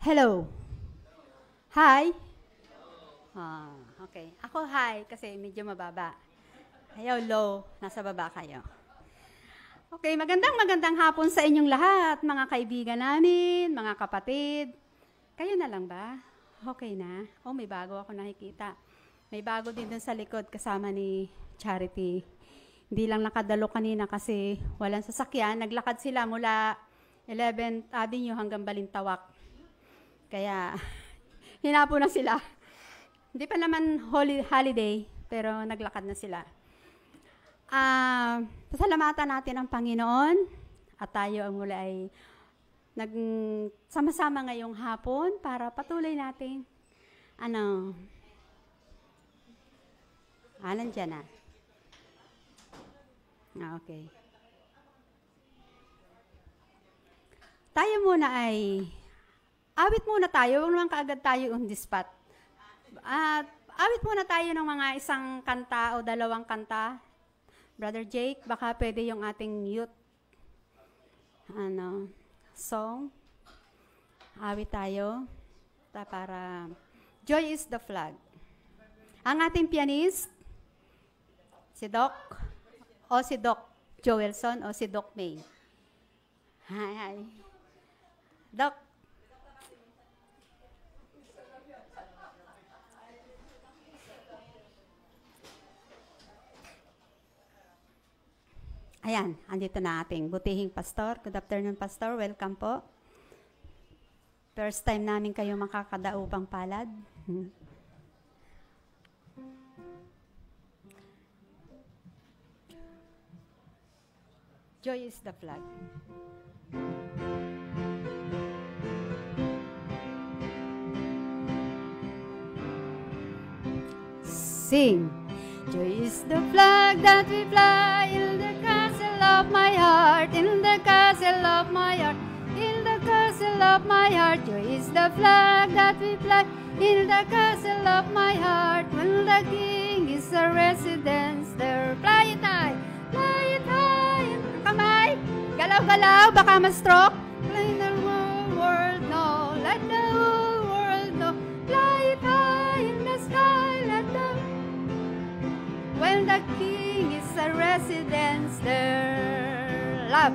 Hello. Hi. Okay. Ako hi kasi medyo mababa. Ayaw low. Nasa baba kayo. Okay, magandang hapon sa inyong lahat, mga kaibigan namin, mga kapatid. Kayo na lang ba? Okay na? Oh, may bago ako nakikita. May bago din dun sa likod kasama ni Charity. Hindi lang nakadalo kanina kasi walang sasakyan. Naglakad sila mula 11th Avenue hanggang Balintawak. Kaya, hinapo na sila. Hindi pa naman holiday, pero naglakad na sila. Pasalamatan natin ang Panginoon at tayo ang mula ay nagsama-sama ngayong hapon para patuloy natin. Nandiyan na. Okay. Tayo muna ay, awit muna tayo, huwag naman kaagad tayo on the spot. Awit muna tayo ng mga isang kanta o dalawang kanta. Brother Jake, baka pwede yung ating youth song. Awit tayo para Joy is the Flag. Ang ating pianist, si Doc Joelson o si Doc May. Hi. Doc. Ayan, andito na ating butihing pastor. Good afternoon, pastor. Welcome po. First time namin kayo makakadaupang palad. Joy is the Flag. Sing. Joy is the flag that we fly in the castle of my heart, in the castle of my heart, in the castle of my heart. Joy is the flag that we fly in the castle of my heart. When the king is a residence there, fly it high, kamay, galaw-galaw, baka ma-stroke. Let the whole world know, let the whole world know, fly it high in the sky, let the when the king is a residence there, love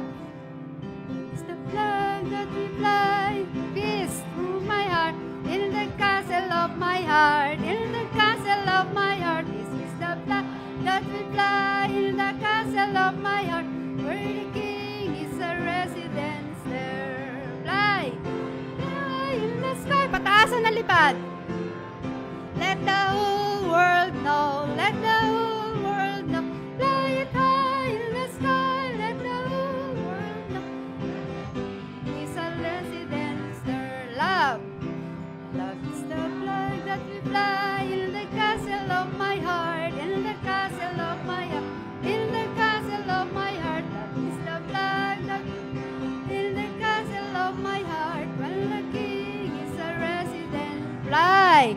is the flag that we fly, peace through my heart, in the castle of my heart, in the castle of my heart. This is the flag that we fly, in the castle of my heart, where the king is a residence there. Fly, fly in the sky, pataasan na lipad. Let the whole world know, let the whole world know, fly it high in the sky, let the whole world know. Is a residence there, love. Love is the flag that we fly in the castle of my heart, in the castle of my heart, in the castle of my heart. Love is the flag that in the castle of my heart, when the king is a resident. Fly,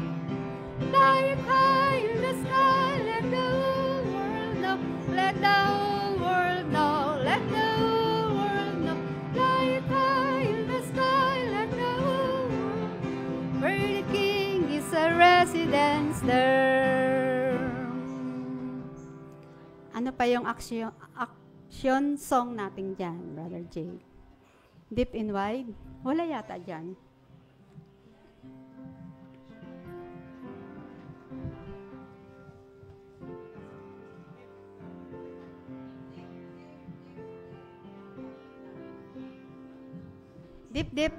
fly it high in the sky, let the whole world know, let the whole world know, let the whole world know. Fly it high in the sky, let the whole world know, where the king is a residence there. Ano pa yung action song natin dyan, Brother Jay? Deep and Wide? Wala yata dyan. Deep, deep.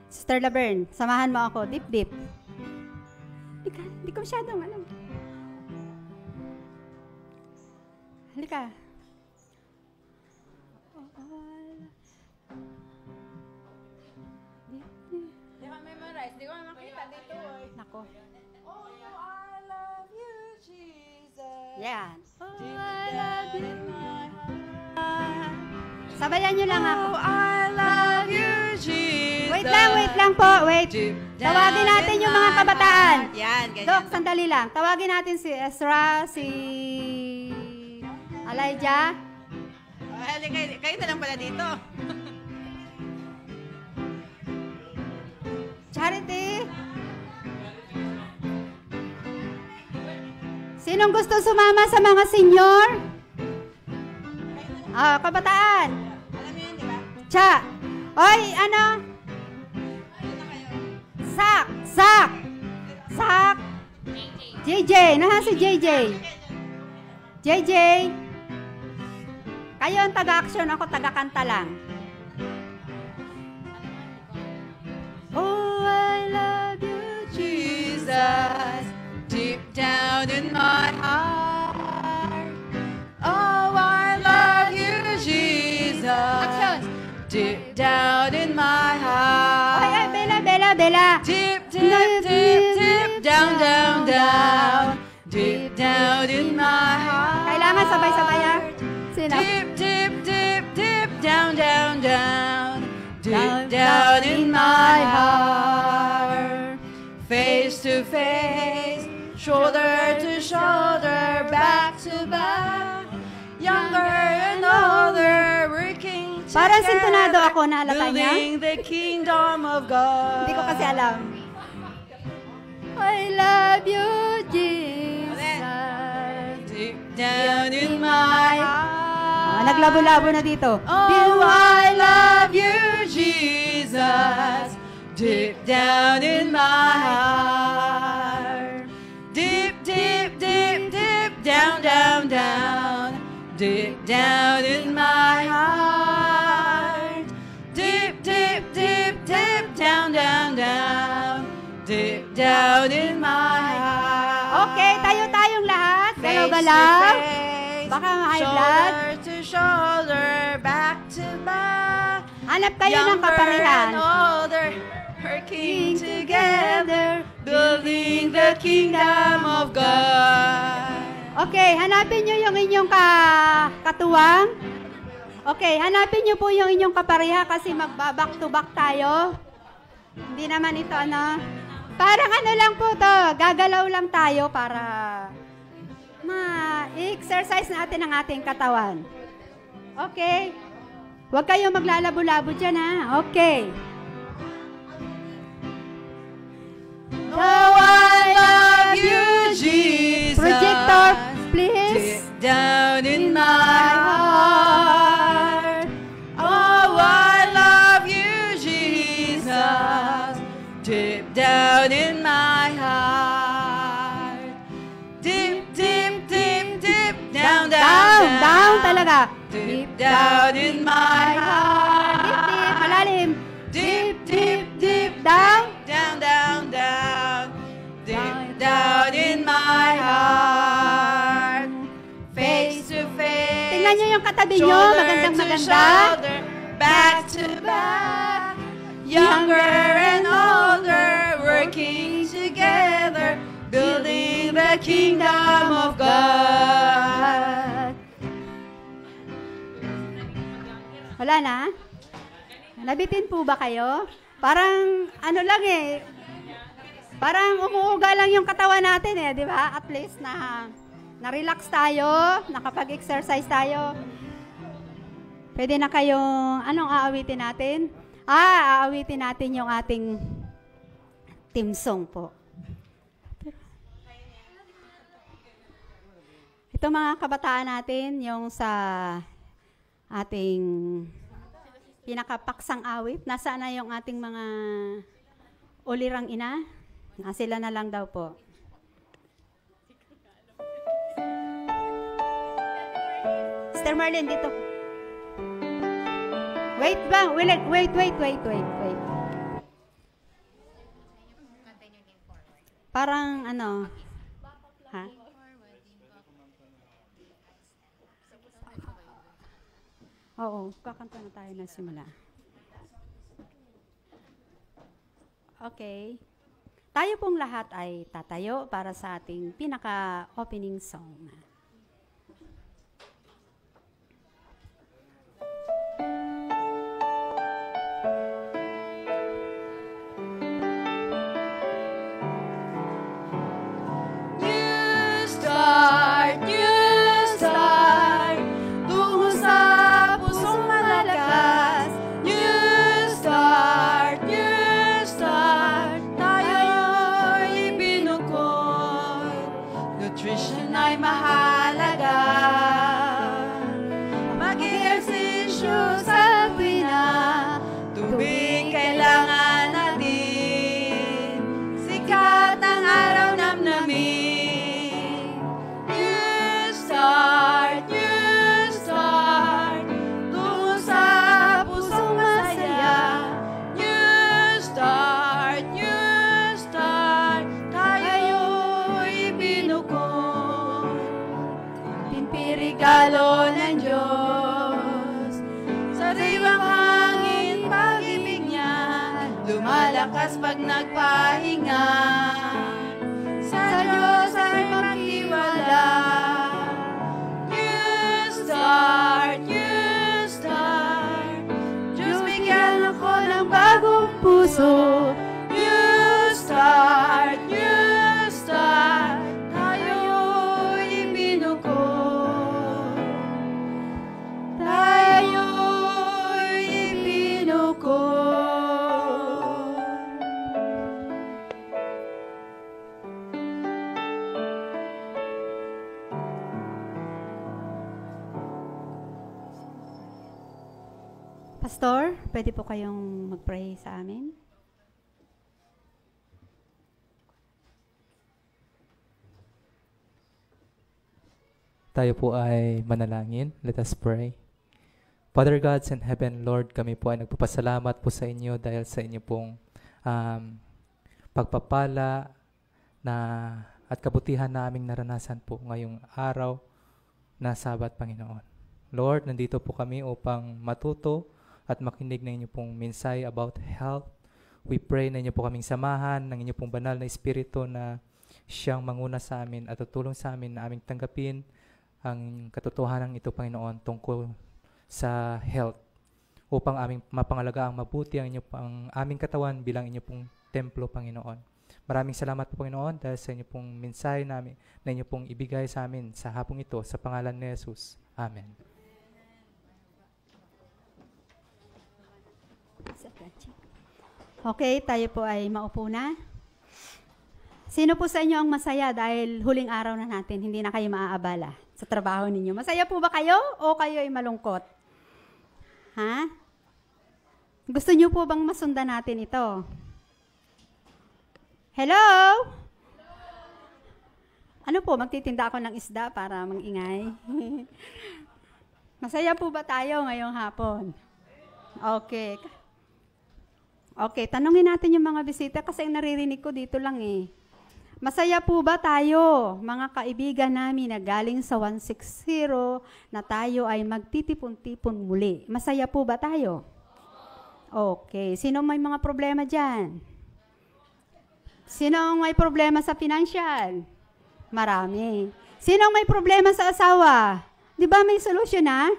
Sister Laverne, samahan mo ako. Deep, deep. Hindi ko masyadong alam. Halika. Di ko memorize. Di ko makita dito. Nako. Oh, I love you, Jesus. Yan. Oh, I love you, my heart. Sabayan nyo lang ako. Oh, I love you, Jesus. Wait lang po. Wait. Tawagin natin yung mga kabataan. Yan, ganyan. Dok, sandali lang. Tawagin natin si Ezra, si Elijah. Kayo na lang pala dito. Charity? Sinong gusto sumama sa mga senior? Kabataan. Alam niyo yun, di ba? Cha. Oy, ano? Sak. Sak. Sak. JJ. Nahan si JJ. JJ. Kayo ang taga-action, ako taga-kanta lang. Oh, I love you, Jesus, deep down in my heart. Oh, I love you, Jesus. Action. Deep down in my heart. Oy, ay, Bella, Bella, Bella. Deep, deep, deep, deep, down, down, down. Deep down in my heart. Kailangan sabay-sabay, ha? Sino? Deep, deep, deep, deep, down, down, down. Deep down in my heart. Face to face, shoulder to shoulder, back to back. Younger and older, working together. Parang sintonado ako, nahalata niya. Building the kingdom of God. Hindi ko kasi alam. I love you, Jesus. Deep down in my heart. Naglabo-labo na dito. Oh, I love you, Jesus. Deep down in my heart. Deep, deep, deep, deep, down, down, down. Deep down in my heart. Deep, deep, deep, deep, down, down, down. Deep down in my heart. Okay, tayo-tayong lahat. Galaw-galaw. Baka high blood. Shoulder to shoulder, back to back. Hanap kayo ng kaparihan. Younger and older, working together, building the kingdom of God. Okay, hanapin nyo yung inyong katuwang. Okay, hanapin nyo po yung inyong kapariha kasi magbaback to back tayo. Hindi naman ito ano. Parang ano lang po to, gagalaw lang tayo para ma-exercise natin ang ating katawan. Okay? Huwag kayong maglalabo-labo dyan, ha? Okay. Oh, I love you, Jesus. Projector, please. Deep down in my heart. Oh, I love you, Jesus. Deep down in my heart. Deep, deep, deep, deep, down, down, Down talaga. Deep down in my heart. Deep, deep, malalim. Deep, deep, deep, Down. down, down, down. Deep down in my heart. Face to face. Tingnan nyo yung katabi nyo. Shoulder Magandang to maganda. shoulder, back to back. Younger and older, working together, building the kingdom of God. Wala na? Nabitin po ba kayo? Parang ano lang eh. Parang umuuga lang yung katawan natin eh, di ba? At least na-relax tayo, nakapag-exercise tayo. Pwede na kayong, anong aawitin natin? Aawitin natin yung ating team song po. Ito mga kabataan natin, yung sa ating pinakapaksang awit. Nasaan na yung ating mga ulirang ina? Sila na lang daw po. Sister Marlene, dito. Wait ba? Wait. Parang ano? Ha? Oo, kakanta na tayo na simula. Okay. Tayo pong lahat ay tatayo para sa ating pinaka-opening song. Tungo sa pusong malakas. You start, Pinpirigalo ng Diyos. Sa diwang hangin, pag-ibig niya, lumalakas pag nagpahinga. Sa Diyos ay magtiwala. You start. Diyos, bigyan ako ng bagong puso. You start. Tayo'y binuko. Pastor, pwede po kayong mag-pray sa amin? Tayo po ay manalangin. Let us pray. Father God in heaven, Lord, kami po ay nagpapasalamat po sa inyo dahil sa inyo pong pagpapala at kabutihan naming naranasan po ngayong araw na Sabat, Panginoon. Lord, nandito po kami upang matuto at makinig ng inyo pong mensahe about health. We pray na inyo po kaming samahan ng inyo pong banal na Espiritu na siyang manguna sa amin at tutulong sa amin na aming tanggapin ang katotohanan ito, Panginoon, tungkol sa health upang aming mapangalaga ang mabuti ang aming katawan bilang inyo pong templo, Panginoon. Maraming salamat po, Panginoon, dahil sa inyo pong mensahe namin na inyo pong ibigay sa amin sa hapong ito sa pangalan ni Jesus. Amen. Okay, tayo po ay maupo na. Sino po sa inyo ang masaya dahil huling araw na natin, hindi na kayo maaabala sa trabaho ninyo? Masaya po ba kayo o kayo ay malungkot? Ha? Gusto niyo po bang masundan natin ito? Hello? Ano po, magtitinda ako ng isda para mangingay? Masaya po ba tayo ngayong hapon? Okay. Okay, tanungin natin yung mga bisita kasi ang naririnig ko dito lang eh. Masaya po ba tayo, mga kaibigan namin na galing sa 160 na tayo ay magtitipon-tipon muli? Masaya po ba tayo? Okay, sino may mga problema dyan? Sino may problema sa financial? Marami. Sino may problema sa asawa? Di ba may solusyon na?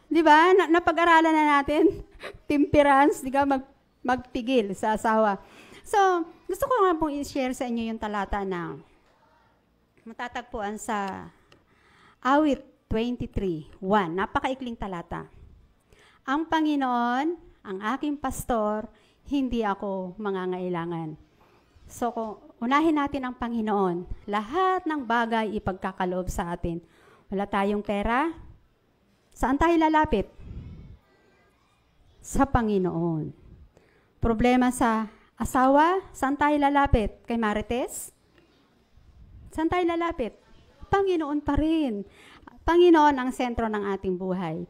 Di ba? Napag-aralan na natin. Temperance, di ba? Magpigil sa asawa. So, gusto ko nga pong i-share sa inyo yung talata na matatagpuan sa Awit 23:1. Napakaikling talata. Ang Panginoon, ang aking pastor, hindi ako mangangailangan. So, kung unahin natin ang Panginoon, lahat ng bagay ipagkakaloob sa atin. Wala tayong pera, saan tayo lalapit? Sa Panginoon. Problema sa asawa, saan tayo lalapit? Kay Marites? Saan tayo lalapit? Panginoon pa rin. Panginoon ang sentro ng ating buhay.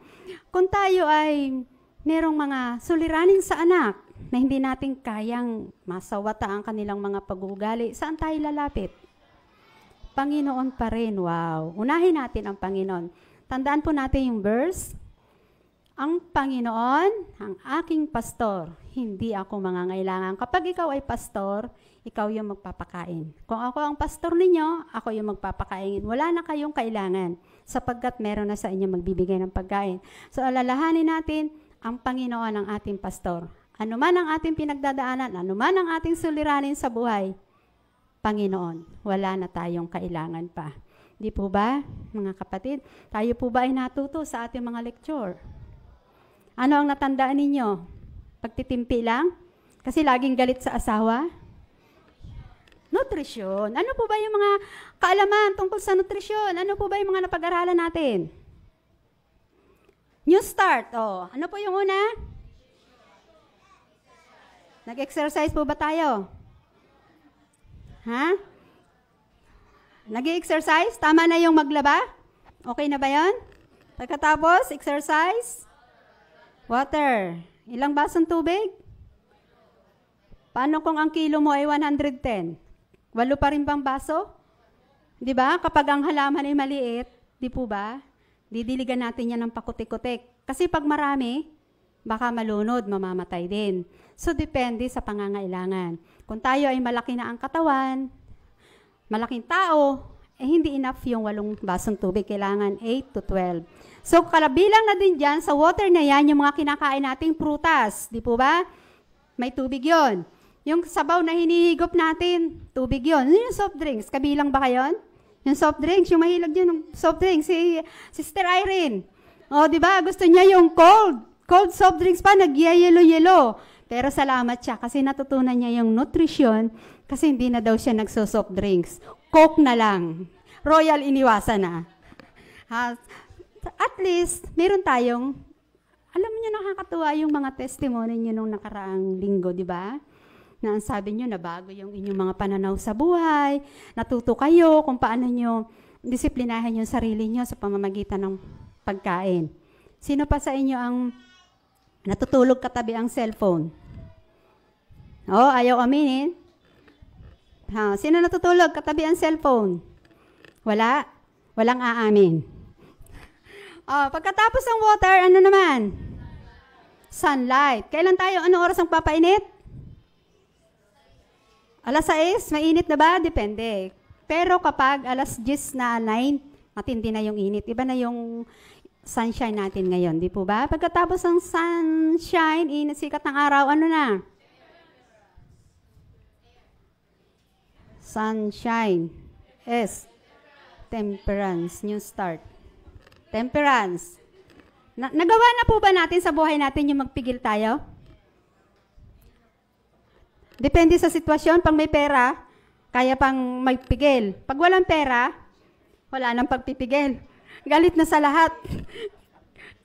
Kung tayo ay merong mga suliranin sa anak na hindi natin kayang masawata ang kanilang mga pag-uugali, saan tayo lalapit? Panginoon pa rin. Wow. Unahin natin ang Panginoon. Tandaan po natin yung verse. Ang Panginoon, ang aking pastor, hindi ako mangangailangan. Kapag ikaw ay pastor, ikaw yung magpapakain. Kung ako ang pastor ninyo, ako yung magpapakain. Wala na kayong kailangan sapagkat meron na sa inyo magbibigay ng pagkain. So alalahanin natin, ang Panginoon ang ating pastor. Ano man ang ating pinagdadaanan, ano man ang ating suliranin sa buhay, Panginoon, wala na tayong kailangan pa. Di po ba, mga kapatid? Tayo po ba ay natuto sa ating mga lecture? Ano ang natandaan ninyo? Pagtitimpi lang? Kasi laging galit sa asawa? Nutrisyon. Ano po ba yung mga kaalaman tungkol sa nutrisyon? Ano po ba yung mga napag-aralan natin? New start. Oh, ano po yung una? Nag-exercise po ba tayo? Ha? Nag-exercise? Tama na yung maglaba? Okay na ba yun? Pagkatapos, exercise? Water. Ilang basong tubig? Paano kung ang kilo mo ay 110? 8 pa rin bang baso? Di ba? Kapag ang halaman ay maliit, Di po ba? Didiligan natin yan ng pakutik-kutik. Kasi pag marami, baka malunod, mamamatay din. So, depende sa pangangailangan. Kung tayo ay malaki na ang katawan, malaking tao, hindi enough yung 8 basong tubig. Kailangan 8 to 12. So, kalabilang na din dyan, sa water na yan, yung mga kinakain nating prutas. Di po ba? May tubig yon. Yung sabaw na hinihigop natin, tubig yon. Yung soft drinks, kabilang ba kayon? Yung soft drinks, yung mahilig yun ng soft drinks, si Sister Irene. O, di ba? Gusto niya yung cold soft drinks pa, nag-yellow. Pero salamat siya kasi natutunan niya yung nutrition kasi hindi na daw siya nagso-soft drinks. Coke na lang. Royal iniwasan na. At least, meron tayong, alam niyo nakakatuwa yung mga testimony niyo nung nakaraang linggo, di ba? Na ang sabi niyo, nabago yung inyong mga pananaw sa buhay, natuto kayo kung paano niyo disiplinahin yung sarili niyo sa pamamagitan ng pagkain. Sino pa sa inyo ang natutulog katabi ang cellphone? Oh, ayaw aminin. Sino natutulog katabi ang cellphone? Wala? Walang aamin. Pagkatapos ng water, ano naman? Sunlight. Kailan tayo? Anong oras ang papainit? 6:00? Mainit na ba? Depende. Pero kapag 10:10 na 9, matindi na yung init. Iba na yung sunshine natin ngayon. Di po ba? Pagkatapos ng sunshine, init, sikat ng araw, ano na? Sunshine. S. Temperance. New start. Temperance. Nagawa na po ba natin sa buhay natin yung magpigil tayo? Depende sa sitwasyon. Pag may pera, kaya pang magpigil. Pag walang pera, wala nang pagpipigil. Galit na sa lahat.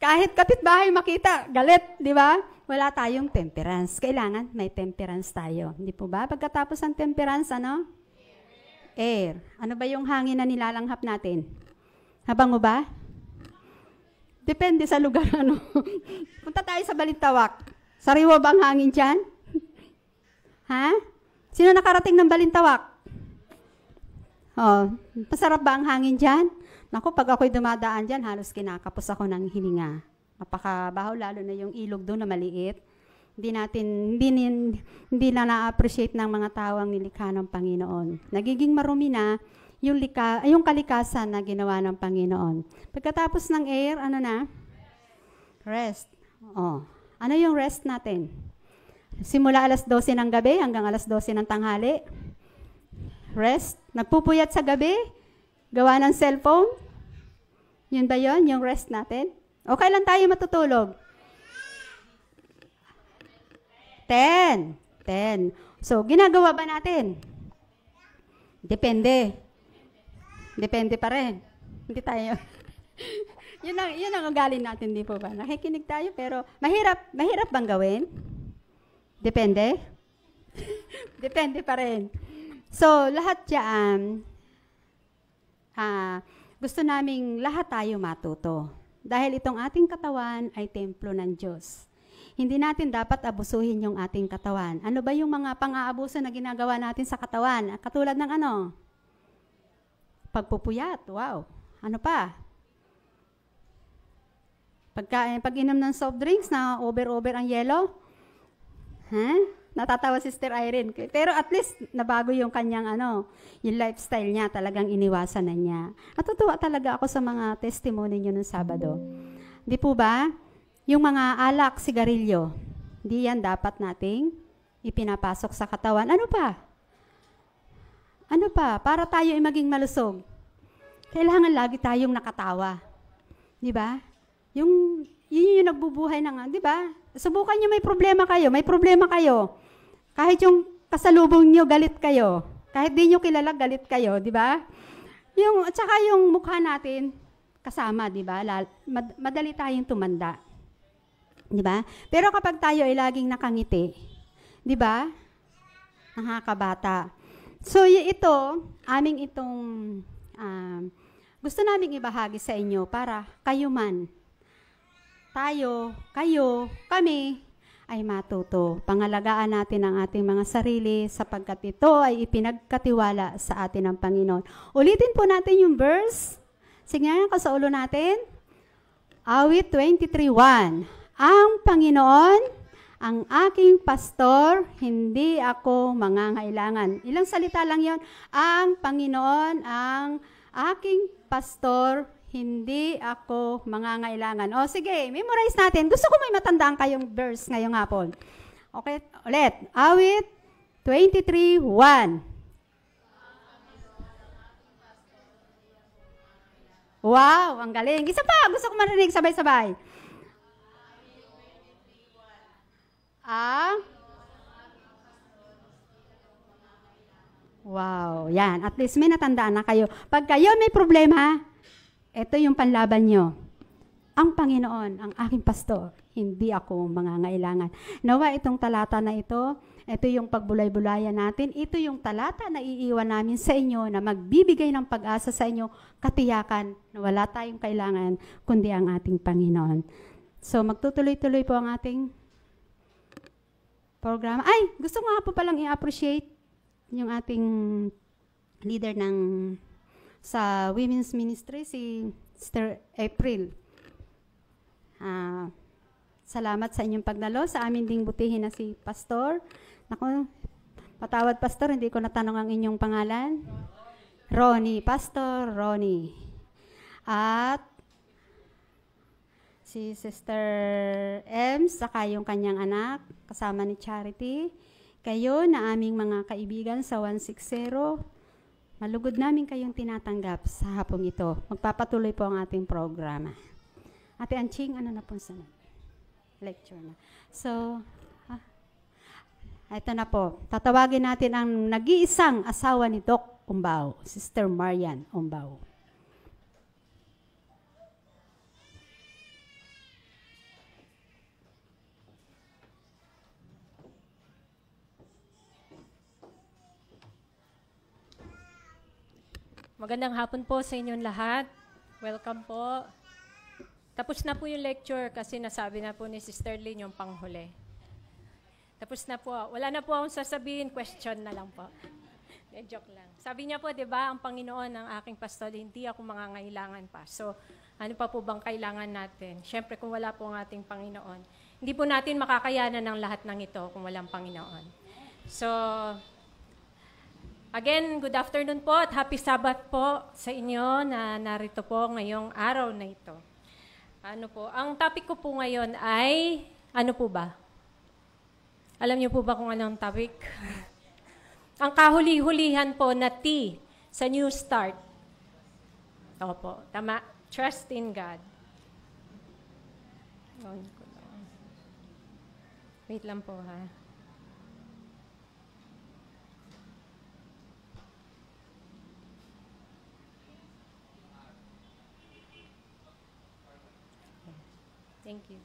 Kahit kapitbahay makita, galit, di ba? Wala tayong temperance. Kailangan may temperance tayo. Hindi po ba? Pagkatapos ng temperance, ano? Air. Ano ba yung hangin na nilalanghap natin? Habango ba? Depende sa lugar, ano. Punta tayo sa Balintawak. Sariwa ba ang hangin dyan? Ha? Sino nakarating ng Balintawak? Masarap ba ang hangin dyan? Naku, pag ako'y dumadaan dyan, halos kinakapos ako ng hininga. Napakabaho, lalo na yung ilog doon na maliit. Hindi na na-appreciate ng mga tao ang nilikha ng Panginoon. Nagiging marumi na yung kalikasan na ginawa ng Panginoon. Pagkatapos ng air, ano na? Rest. Ano yung rest natin? Simula 12:00 ng gabi hanggang 12:00 ng tanghali. Rest. Nagpupuyat sa gabi? Gawa ng cellphone? Yun ba yun? Yung rest natin? O kailan tayo matutulog? 10. So, ginagawa ba natin? Depende. Depende pa rin. Hindi tayo. yun ang ugali natin, di po ba? Nakikinig tayo, pero mahirap bang gawin? Depende. Depende pa rin. So, lahat yan, gusto naming lahat tayo matuto. Dahil itong ating katawan ay templo ng Diyos. Hindi natin dapat abusuhin yung ating katawan. Ano ba yung mga pang-aabuso na ginagawa natin sa katawan? Katulad ng ano? Pagpupuyat. Wow. Ano pa? Pag-inom ng soft drinks na over ang yelo? Natatawa si Sister Irene. Pero at least, nabago yung kanyang yung lifestyle niya, talagang iniwasan na niya. Natutuwa talaga ako sa mga testimony niyo nung Sabado. Di po ba? Yung mga alak, sigarilyo, di yan dapat nating ipinapasok sa katawan. Ano pa? Ano pa? Para tayo ay maging malusog. Kailangan lagi tayong nakatawa. Di ba? Yun yung nagbubuhay ng, di ba? Subukan nyo, may problema kayo. Kahit yung kasalubong nyo, galit kayo. Kahit di nyo kilala, galit kayo, di ba? At saka yung mukha natin, kasama, di ba? Madali tayong tumanda. Di ba? Pero kapag tayo ay laging nakangiti, di ba? Nakakabata. So, gusto naming ibahagi sa inyo para kayo man, kayo, kami, ay matuto. Pangalagaan natin ang ating mga sarili sapagkat ito ay ipinagkatiwala sa atin ng Panginoon. Ulitin po natin yung verse Sige nga ka sa ulo natin. Awit 23:1. Ang Panginoon, ang aking pastor, hindi ako mangangailangan. Ilang salita lang yon. Ang Panginoon, ang aking pastor, hindi ako mangangailangan. O sige, memorize natin. Gusto ko may matandaan kayong verse ngayong hapon. Okay, ulit. Awit 23:1. Wow, ang galing. Isa pa, gusto ko marinig sabay-sabay. Wow, yan. At least may natandaan na kayo. Pag kayo may problema, ito yung panlaban nyo. Ang Panginoon, ang aking pastor, hindi ako mangangailangan. Nawa itong talata na ito yung pagbulay-bulayan natin. Ito yung talata na iiwan namin sa inyo na magbibigay ng pag-asa sa inyo, katiyakan na wala tayong kailangan kundi ang ating Panginoon. So magtutuloy-tuloy po ang ating programa. Ay, gusto ko nga po palang i-appreciate yung ating leader sa women's ministry, si Sister April. Salamat sa inyong pagdalo. Sa amin ding butihin na si Pastor. Naku, patawad Pastor, hindi ko natanong ang inyong pangalan. Ronnie, Pastor Ronnie. At si Sister Ems, saka yung kanyang anak, kasama ni Charity. Kayo na aming mga kaibigan sa 160, malugod namin kayong tinatanggap sa hapong ito. Magpapatuloy po ang ating programa. Ate Anching, ano na po sa lecture na? So, ito na po. Tatawagin natin ang nag-iisang asawa ni Doc Umbao, Sister Marian Umbao. Magandang hapon po sa inyong lahat. Welcome po. Tapos na po yung lecture kasi nasabi na po ni Sister Lynn yung panghuli. Tapos na po. Wala na po akong sasabihin, question na lang po. Joke lang. Sabi niya po, di ba, ang Panginoon ang aking pastor, hindi ako mangangailangan pa. So, ano pa po bang kailangan natin? Siyempre, kung wala po ang ating Panginoon, hindi po natin makakayanan ng lahat ng ito kung walang Panginoon. So, again, good afternoon po at happy Sabbath po sa inyo na narito po ngayong araw na ito. Ano po, ang topic ko po ngayon ay, ano po ba? Alam niyo po ba kung anong topic? Ang kahuli-hulihan po na T sa New Start. Opo, tama. Trust in God. Wait lang po ha. Thank you.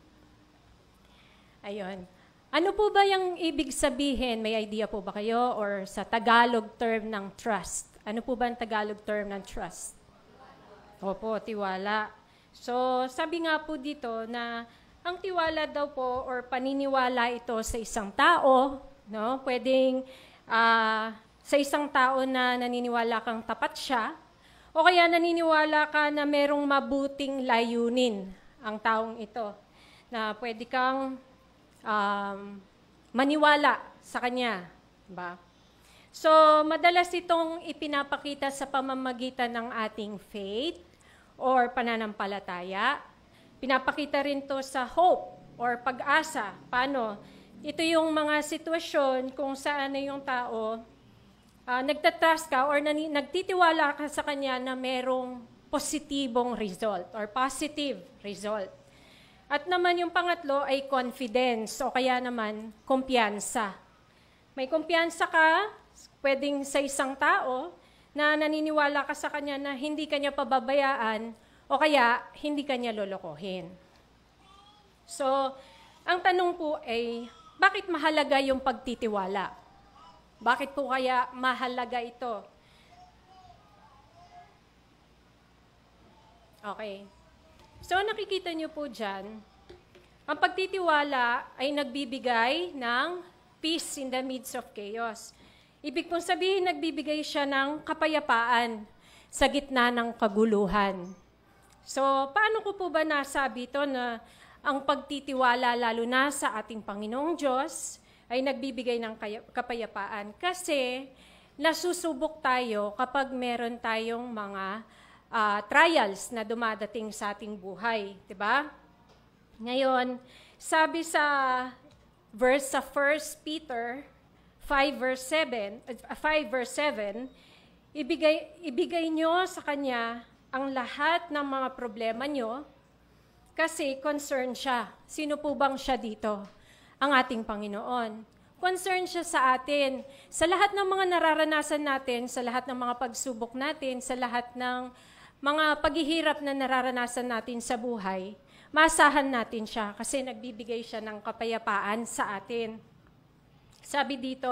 Ayun. Ano po ba yung ibig sabihin? May idea po ba kayo? Or sa Tagalog term ng trust? Ano po ba ang Tagalog term ng trust? Opo, tiwala. So, sabi nga po dito na ang tiwala daw po or paniniwala ito sa isang tao, no? Pwedeng sa isang tao na naniniwala kang tapat siya, o kaya naniniwala ka na merong mabuting layunin ang taong ito, na pwede kang maniwala sa kanya. Diba? So, madalas itong ipinapakita sa pamamagitan ng ating faith or pananampalataya. Pinapakita rin to sa hope or pag-asa. Paano? Ito yung mga sitwasyon kung saan na yung tao nagtatrust ka or nagtitiwala ka sa kanya na merong positibong result or positive result. At naman yung pangatlo ay confidence o kaya naman kumpiyansa. May kumpiyansa ka, pwedeng sa isang tao na naniniwala ka sa kanya na hindi kanya pababayaan o kaya hindi kanya lolokohin. So, ang tanong po ay, bakit mahalaga yung pagtitiwala? Bakit po kaya mahalaga ito? Okay. So, nakikita niyo po dyan, ang pagtitiwala ay nagbibigay ng peace in the midst of chaos. Ibig pong sabihin, nagbibigay siya ng kapayapaan sa gitna ng kaguluhan. So, paano ko po ba nasabi ito na ang pagtitiwala lalo na sa ating Panginoong Diyos ay nagbibigay ng kapayapaan? Kasi nasusubok tayo kapag meron tayong mga trials na dumadating sa ating buhay, 'di ba? Ngayon, sabi sa verse sa 1 Peter 5 verse 7, ibigay nyo sa Kanya ang lahat ng mga problema nyo kasi concerned siya. Sino po bang siya dito? Ang ating Panginoon. Concerned siya sa atin. Sa lahat ng mga nararanasan natin, sa lahat ng mga pagsubok natin, sa lahat ng mga paghihirap na nararanasan natin sa buhay, maasahan natin siya kasi nagbibigay siya ng kapayapaan sa atin. Sabi dito,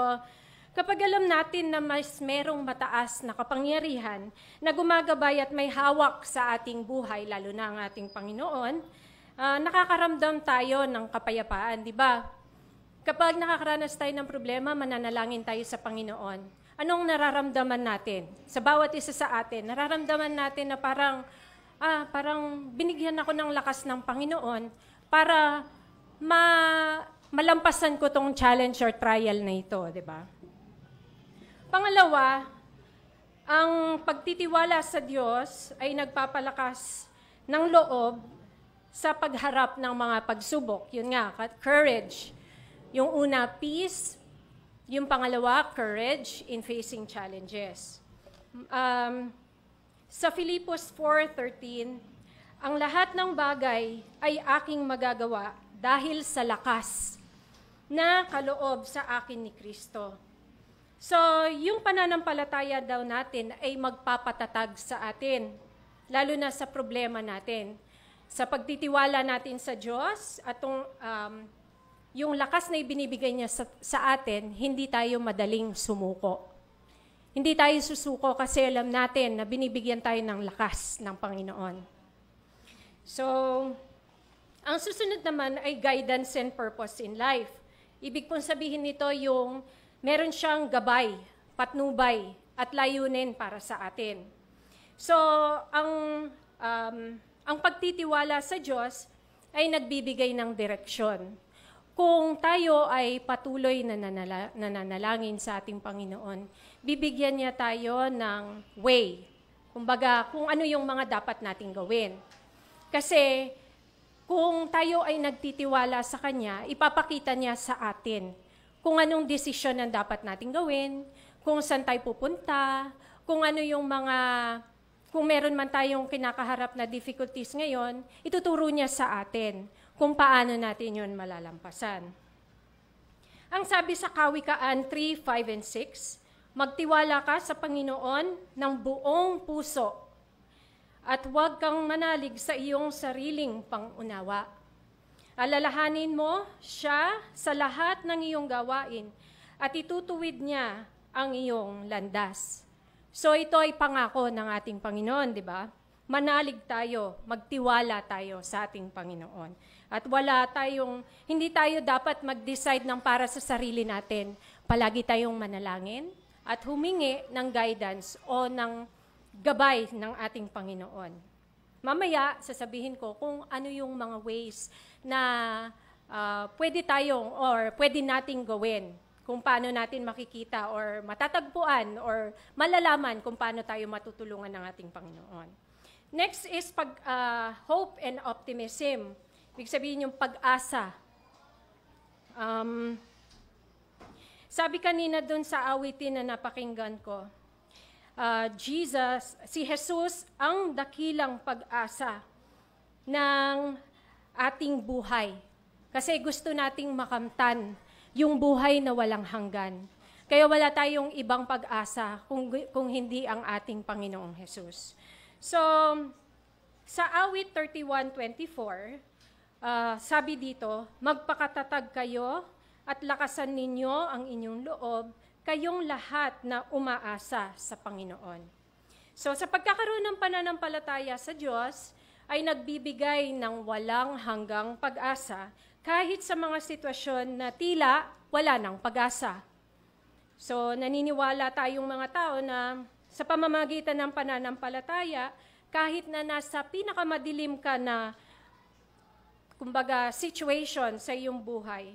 kapag alam natin na mas merong mataas na kapangyarihan na gumagabay at may hawak sa ating buhay, lalo na ang ating Panginoon, nakakaramdam tayo ng kapayapaan, di ba? Kapag nakakaranas tayo ng problema, mananalangin tayo sa Panginoon. Anong nararamdaman natin? Sa bawat isa sa atin, nararamdaman natin na parang binigyan ako ng lakas ng Panginoon para malampasan ko tong challenge or trial na ito, di ba? Pangalawa, ang pagtitiwala sa Diyos ay nagpapalakas ng loob sa pagharap ng mga pagsubok. Yun nga, courage. Yung una, peace. Yung pangalawa, courage in facing challenges. Sa Filipos 4:13, ang lahat ng bagay ay aking magagawa dahil sa lakas na kaloob sa akin ni Kristo. So, yung pananampalataya daw natin ay magpapatatag sa atin, lalo na sa problema natin. Sa pagtitiwala natin sa Diyos at yung lakas na ibinibigay niya sa atin, hindi tayo madaling sumuko. Hindi tayo susuko kasi alam natin na binibigyan tayo ng lakas ng Panginoon. So, ang susunod naman ay guidance and purpose in life. Ibig pong sabihin nito yung meron siyang gabay, patnubay, at layunin para sa atin. So, ang pagtitiwala sa Diyos ay nagbibigay ng direksyon. Kung tayo ay patuloy na nananalangin sa ating Panginoon, bibigyan niya tayo ng way. Kumbaga, kung ano yung mga dapat nating gawin. Kasi, kung tayo ay nagtitiwala sa Kanya, ipapakita niya sa atin kung anong desisyon ang dapat nating gawin, kung saan tayo pupunta, kung ano yung kung meron man tayong kinakaharap na difficulties ngayon, ituturo niya sa atin kung paano natin yun malalampasan. Ang sabi sa Kawikaan 3, 5, and 6, magtiwala ka sa Panginoon ng buong puso at huwag kang manalig sa iyong sariling pangunawa. Alalahanin mo siya sa lahat ng iyong gawain at itutuwid niya ang iyong landas. So ito ay pangako ng ating Panginoon, di ba? Manalig tayo, magtiwala tayo sa ating Panginoon. At hindi tayo dapat mag-decide ng para sa sarili natin. Palagi tayong manalangin at humingi ng guidance o ng gabay ng ating Panginoon. Mamaya, sasabihin ko kung ano yung mga ways na pwede nating gawin, kung paano natin makikita or matatagpuan or malalaman kung paano tayo matutulungan ng ating Panginoon. Next is hope and optimism. Ibig sabihin yung pag-asa. Sabi kanina dun sa awitin na napakinggan ko, si Jesus ang dakilang pag-asa ng ating buhay. Kasi gusto nating makamtan yung buhay na walang hanggan. Kaya wala tayong ibang pag-asa kung hindi ang ating Panginoong Jesus. So, sa awit 31:24, sabi dito, magpakatatag kayo at lakasan ninyo ang inyong loob, kayong lahat na umaasa sa Panginoon. So, sa pagkakaroon ng pananampalataya sa Diyos, ay nagbibigay ng walang hanggang pag-asa kahit sa mga sitwasyon na tila wala ng pag-asa. So, naniniwala tayong mga tao na sa pamamagitan ng pananampalataya, kahit na nasa pinakamadilim ka na, kumbaga, situation sa iyong buhay,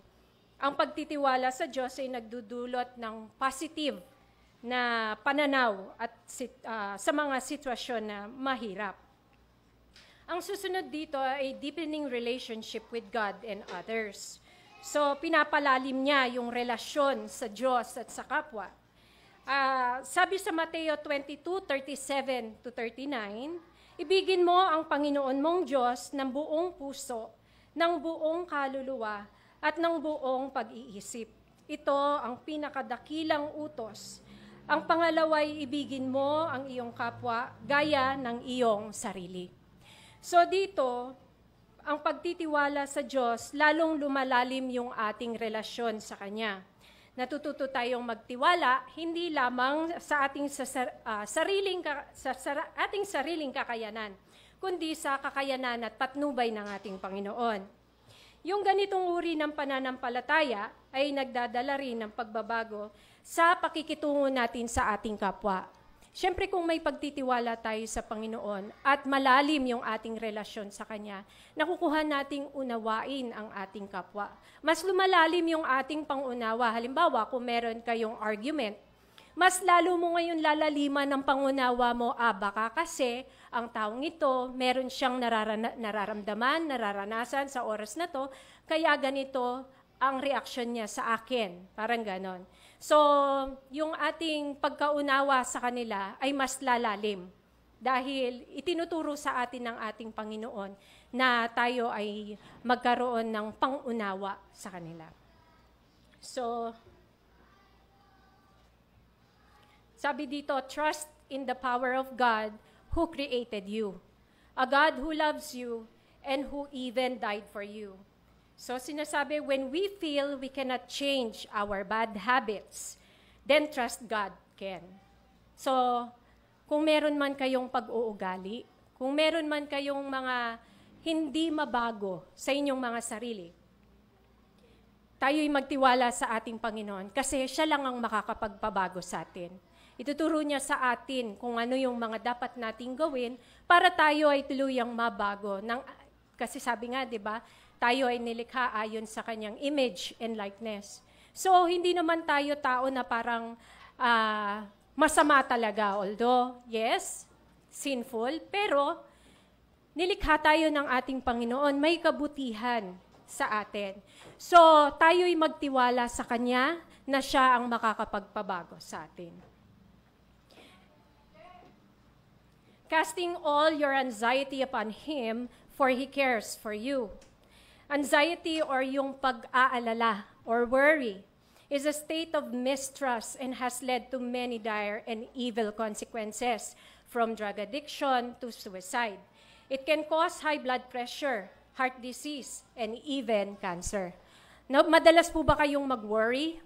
ang pagtitiwala sa Diyos ay nagdudulot ng positive na pananaw at sa mga sitwasyon na mahirap. Ang susunod dito ay deepening relationship with God and others. So, pinapalalim niya yung relasyon sa Diyos at sa kapwa. Sabi sa Mateo 22:37-39, ibigin mo ang Panginoon mong Diyos ng buong puso, ng buong kaluluwa, at ng buong pag-iisip. Ito ang pinakadakilang utos. Ang pangalaway, ibigin mo ang iyong kapwa gaya ng iyong sarili. So dito, ang pagtitiwala sa Diyos, lalong lumalalim yung ating relasyon sa Kanya. Natututo tayong magtiwala, hindi lamang sa ating sariling kakayanan, kundi sa kakayanan at patnubay ng ating Panginoon. Yung ganitong uri ng pananampalataya ay nagdadala rin ng pagbabago sa pakikitungo natin sa ating kapwa. Siyempre kung may pagtitiwala tayo sa Panginoon at malalim yung ating relasyon sa Kanya, nakukuha nating unawain ang ating kapwa. Mas lumalalim yung ating pangunawa. Halimbawa, kung meron kayong argument, mas lalo mo ngayon lalaliman ng pangunawa mo, baka kasi ang taong ito, meron siyang nararamdaman, nararanasan sa oras na to, kaya ganito ang reaksyon niya sa akin. Parang ganon. So, yung ating pagkaunawa sa kanila ay mas lalalim dahil itinuturo sa atin ng ating Panginoon na tayo ay magkaroon ng pangunawa sa kanila. So, sabi dito, trust in the power of God who created you, a God who loves you and who even died for you. So sinasabi, when we feel we cannot change our bad habits, then trust God can. So, kung meron man kayong pag-uugali, kung meron man kayong mga hindi mabago sa inyong mga sarili, tayo'y magtiwala sa ating Panginoon kasi siya lang ang makakapagpabago sa atin. Ituturo niya sa atin kung ano yung mga dapat nating gawin para tayo ay tuluyang mabago. Kasi sabi nga, di ba, tayo ay nilikha ayon sa kanyang image and likeness. So, hindi naman tayo tao na parang masama talaga. Although, yes, sinful, pero nilikha tayo ng ating Panginoon. May kabutihan sa atin. So, tayo'y magtiwala sa Kanya na siya ang makakapagpabago sa atin. Casting all your anxiety upon Him, for He cares for you. Anxiety or yung pag-aalala or worry is a state of mistrust and has led to many dire and evil consequences, from drug addiction to suicide. It can cause high blood pressure, heart disease, and even cancer. Now, madalas po ba kayong mag-worry?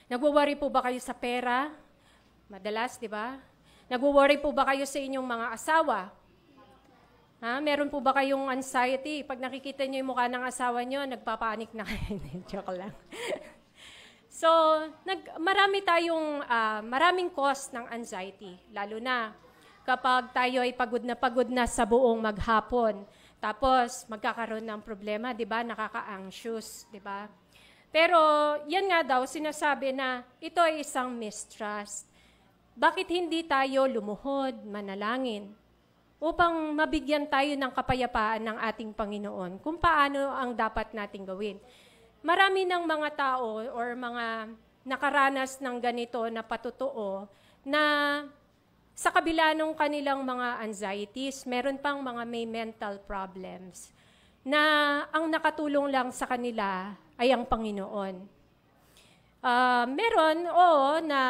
Nagwo-worry po ba kayo sa pera? Madalas, di ba? Nagwo-worry po ba kayo sa inyong mga asawa? Meron po ba kayong anxiety? Pag nakikita niyo yung mukha ng asawa niyo, nagpapanik na kayo. Joke lang. So, maraming cause ng anxiety. Lalo na kapag tayo ay pagod na sa buong maghapon. Tapos, magkakaroon ng problema, di ba? Nakaka-anxious, di ba? Pero, yan nga daw, sinasabi na ito ay isang mistrust. Bakit hindi tayo lumuhod, manalangin? Upang mabigyan tayo ng kapayapaan ng ating Panginoon kung paano ang dapat nating gawin. Marami ng mga tao or mga nakaranas ng ganito na patotoo na sa kabila ng kanilang mga anxieties, meron pang mga may mental problems na ang nakatulong lang sa kanila ay ang Panginoon. Meron, na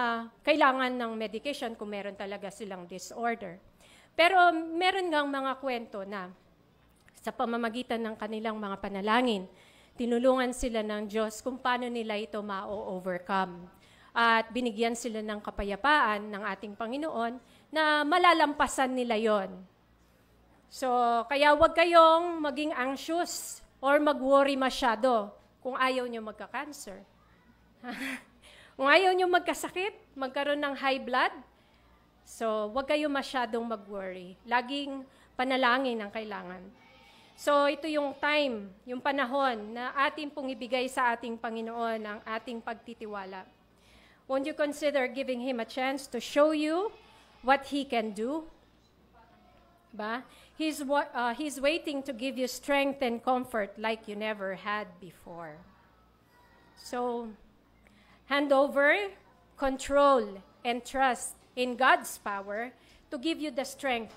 kailangan ng medication kung meron talaga silang disorder. Pero meron ngang mga kwento na sa pamamagitan ng kanilang mga panalangin, tinulungan sila ng Diyos kung paano nila ito ma-overcome. At binigyan sila ng kapayapaan ng ating Panginoon na malalampasan nila yon. So, kaya huwag kayong maging anxious or mag-worry masyado kung ayaw nyo magka-cancer. Kung ayaw nyo magkasakit, magkaroon ng high blood, So, huwag kayo masyadong mag-worry. Laging panalangin ang kailangan. So, ito yung time, yung panahon na ating pong ibigay sa ating Panginoon ang ating pagtitiwala. Won't you consider giving Him a chance to show you what He can do? Ba? He's waiting to give you strength and comfort like you never had before. So, hand over, control, and trust in God's power to give you the strength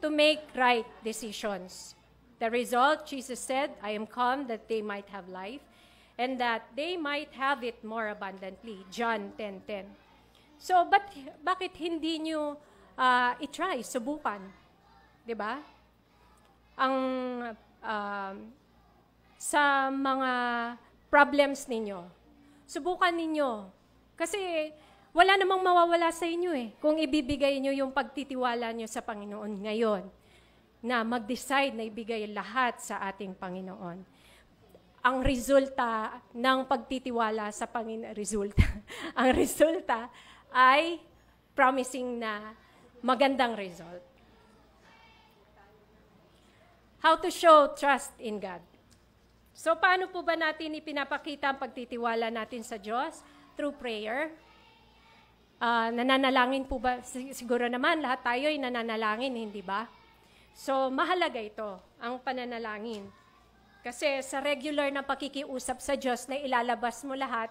to make right decisions. The result, Jesus said, I am come that they might have life and that they might have it more abundantly. John 10:10. So, bakit hindi nyo i-try, subukan? Diba? Ang sa mga problems ninyo, subukan ninyo. Kasi wala namang mawawala sa inyo kung ibibigay nyo yung pagtitiwala nyo sa Panginoon ngayon na mag-decide na ibigay lahat sa ating Panginoon. Ang resulta ng pagtitiwala sa Panginoon, ang resulta ay promising na magandang result. How to show trust in God. So, paano po ba natin ipinapakita ang pagtitiwala natin sa Diyos? Through prayer. Nananalangin po ba? Siguro naman, lahat tayo ay nananalangin, hindi ba? So, mahalaga ito, ang pananalangin. Kasi sa regular na pakikiusap sa Diyos na ilalabas mo lahat,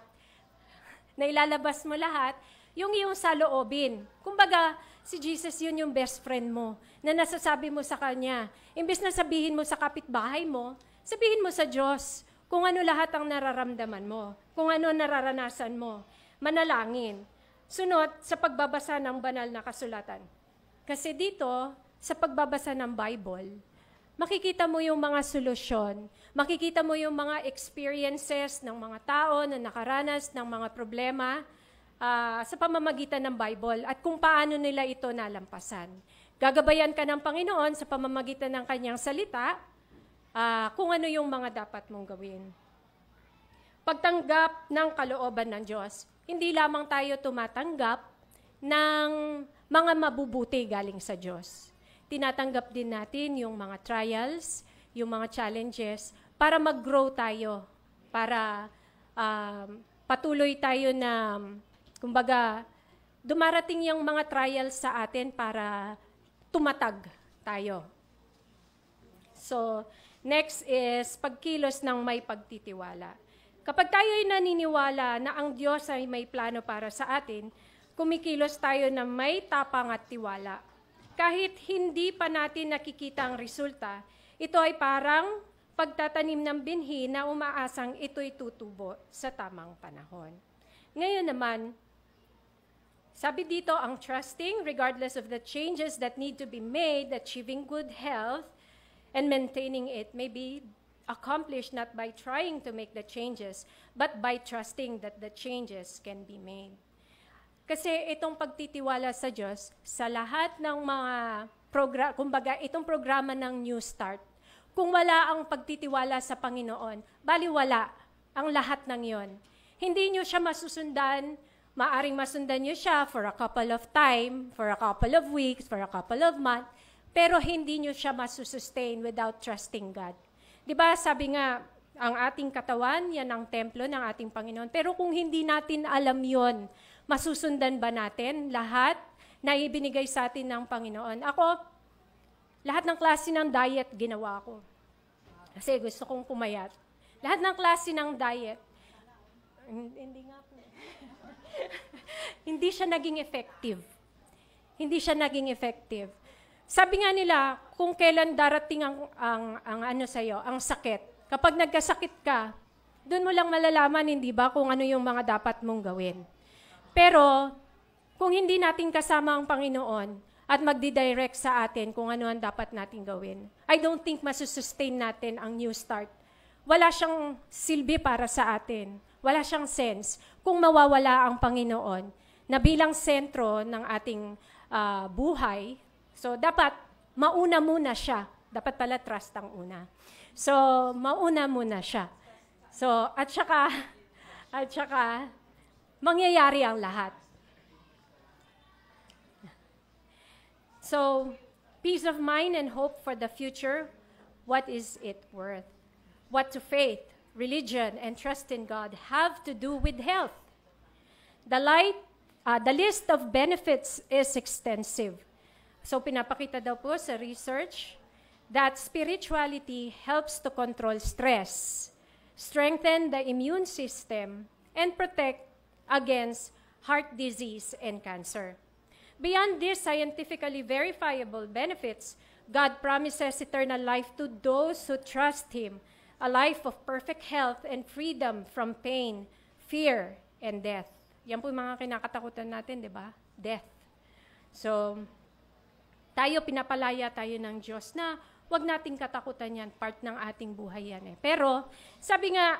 yung iyong saloobin. Kumbaga, si Jesus yun yung best friend mo, na nasasabi mo sa Kanya. Imbes na sabihin mo sa kapitbahay mo, sabihin mo sa Diyos kung ano lahat ang nararamdaman mo, kung ano nararanasan mo. Manalangin. Sunod, sa pagbabasa ng banal na kasulatan. Kasi dito, sa pagbabasa ng Bible, makikita mo yung mga solusyon, makikita mo yung mga experiences ng mga tao na nakaranas ng mga problema sa pamamagitan ng Bible at kung paano nila ito nalampasan. Gagabayan ka ng Panginoon sa pamamagitan ng Kanyang salita kung ano yung mga dapat mong gawin. Pagtanggap ng kalooban ng Diyos, hindi lamang tayo tumatanggap ng mga mabubuti galing sa Diyos. Tinatanggap din natin yung mga trials, yung mga challenges, para mag-grow tayo, para patuloy tayo na, kumbaga, dumarating yung mga trials sa atin para tumatag tayo. So, next is pagkilos ng may pagtitiwala. Kapag tayo ay naniniwala na ang Diyos ay may plano para sa atin, kumikilos tayo na may tapang at tiwala. Kahit hindi pa natin nakikita ang resulta, ito ay parang pagtatanim ng binhi na umaasang ito'y tutubo sa tamang panahon. Ngayon naman, sabi dito, ang trusting, regardless of the changes that need to be made, achieving good health, and maintaining it may be accomplished not by trying to make the changes, but by trusting that the changes can be made. Kasi itong pagtitiwala sa Diyos, sa lahat ng mga kumbaga, itong programa ng New Start, kung wala ang pagtitiwala sa Panginoon, baliwala ang lahat ng yon. Hindi nyo siya masusundan, maaring masundan nyo siya for a couple of time, for a couple of weeks, for a couple of months, pero hindi nyo siya masusustain without trusting God. Diba, sabi nga, ang ating katawan, yan ang templo ng ating Panginoon. Pero kung hindi natin alam yon, masusundan ba natin lahat na ibinigay sa atin ng Panginoon? Ako, lahat ng klase ng diet ginawa ko. Kasi gusto kong pumayat. Lahat ng klase ng diet, hindi nga po. Hindi siya naging effective. Hindi siya naging effective. Sabi nga nila, kung kailan darating ang ano sa'yo, ang sakit. Kapag nagkasakit ka, doon mo lang malalaman, hindi ba, kung ano yung mga dapat mong gawin. Pero, kung hindi natin kasama ang Panginoon at magdidirect sa atin kung ano ang dapat natin gawin, I don't think masusustain natin ang New Start. Wala siyang silbi para sa atin. Wala siyang sense kung mawawala ang Panginoon na bilang sentro ng ating buhay. So, dapat mauna muna siya. Dapat pala trust ang una. So, mauna muna siya. So, at saka, mangyayari ang lahat. So, peace of mind and hope for the future, what is it worth? What do faith, religion, and trust in God have to do with health? The list of benefits is extensive. So, pinapakita daw po sa research that spirituality helps to control stress, strengthen the immune system, and protect against heart disease and cancer. Beyond these scientifically verifiable benefits, God promises eternal life to those who trust Him, a life of perfect health and freedom from pain, fear, and death. Yan po yung mga kinakatakutan natin, di ba? Death. So, tayo, pinapalaya tayo ng Diyos na wag nating katakutan yan, part ng ating buhay yan eh. Pero, sabi nga,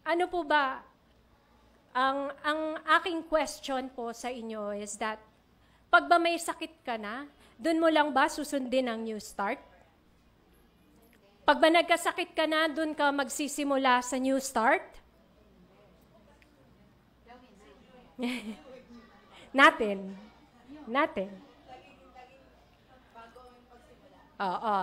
ano po ba, ang aking question po sa inyo is that, pag ba may sakit ka na, dun mo lang ba susundin ang New Start? Pag ba nagkasakit ka na, dun ka magsisimula sa New Start? Natin. Oo.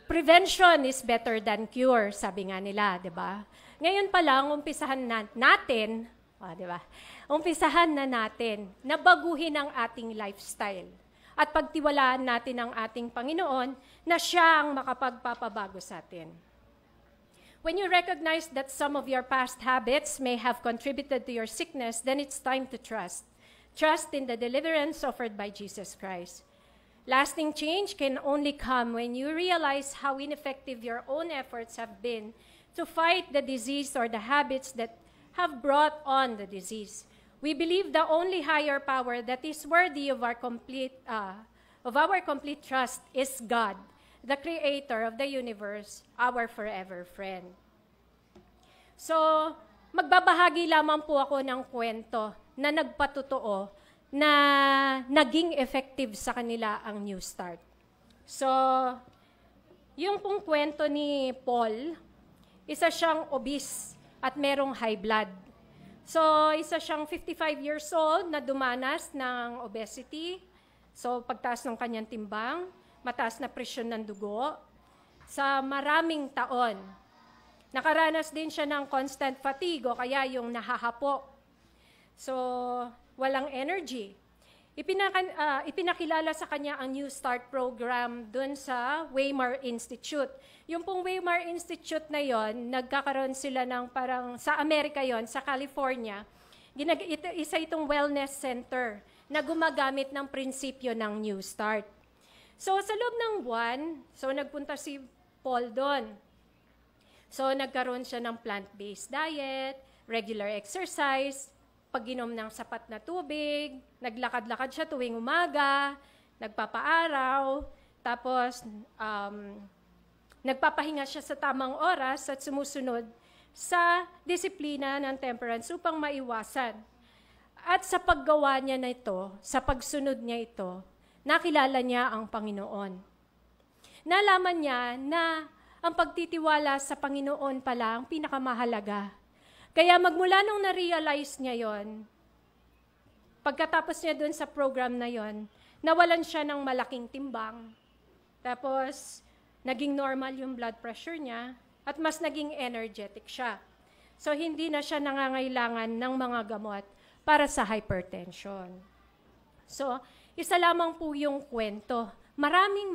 Prevention is better than cure, sabi nga nila, 'di ba? Ngayon pa lang umpisahan natin, 'di ba? Umpisahan na natin na baguhin ang ating lifestyle at pagtiwalaan natin ang ating Panginoon na siya ang makapagpapabago sa atin. When you recognize that some of your past habits may have contributed to your sickness, then it's time to trust. Trust in the deliverance offered by Jesus Christ. Lasting change can only come when you realize how ineffective your own efforts have been to fight the disease or the habits that have brought on the disease. We believe the only higher power that is worthy of our complete trust is God, the creator of the universe, our forever friend. So, magbabahagi lamang po ako ng kwento na nagpatotoo na naging effective sa kanila ang New Start. So, yung pong kwento ni Paul, isa siyang obese at merong high blood. So, isa siyang 55 years old na dumanas ng obesity. So, pagtaas ng kanyang timbang, mataas na presyon ng dugo, sa maraming taon. Nakaranas din siya ng constant fatigue o kaya yung nahahapo. So, walang energy. Ipinakilala sa kanya ang New Start program dun sa Weimar Institute. Yung pong Weimar Institute na yon, nagkakaroon sila ng parang, sa Amerika yon, sa California, isa itong wellness center na gumagamit ng prinsipyo ng New Start. So, sa loob ng buwan, nagpunta si Paul doon. So, nagkaroon siya ng plant-based diet, regular exercise, pag-inom ng sapat na tubig, naglakad-lakad siya tuwing umaga, nagpapaaraw, tapos nagpapahinga siya sa tamang oras at sumusunod sa disiplina ng temperance upang maiwasan. At sa paggawa niya na ito, sa pagsunod niya ito, nakilala niya ang Panginoon. Nalaman niya na ang pagtitiwala sa Panginoon pala ang pinakamahalaga. Kaya magmula nung na-realize niya yon, pagkatapos niya dun sa program na yon, nawalan siya ng malaking timbang. Tapos, naging normal yung blood pressure niya at mas naging energetic siya. So, hindi na siya nangangailangan ng mga gamot para sa hypertension. So, isa lamang po yung kwento. Marami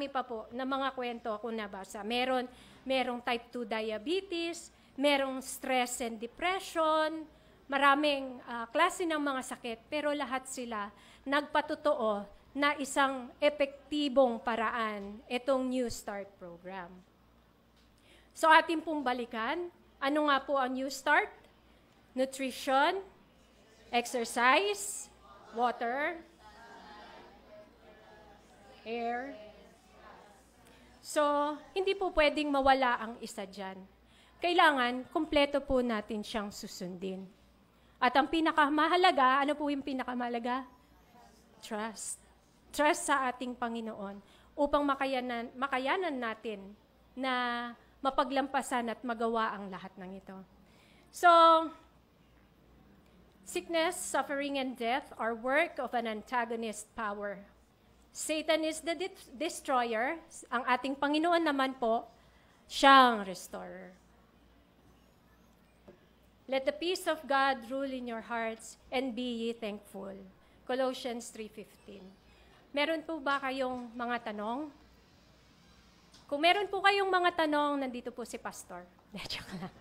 pa po na mga kwento ako nabasa. Merong type 2 diabetes, merong stress and depression, maraming klase ng mga sakit, pero lahat sila nagpatotoo na isang epektibong paraan itong New Start program. So atin pong balikan, ano nga po ang New Start? Nutrition, exercise, water, air. So, hindi po pwedeng mawala ang isa dyan. Kailangan, kumpleto po natin siyang susundin. At ang pinakamahalaga, ano po yung pinakamahalaga? Trust. Trust sa ating Panginoon upang makayanan natin na mapaglampasan at magawa ang lahat ng ito. So, sickness, suffering, and death are work of an antagonist power. Satan is the destroyer. Ang ating Panginoon naman po, siyang restorer. Let the peace of God rule in your hearts and be ye thankful. Colossians 3:15. Meron po ba kayong mga tanong? Kung meron po kayong mga tanong, nandito po si Pastor. Joke lang.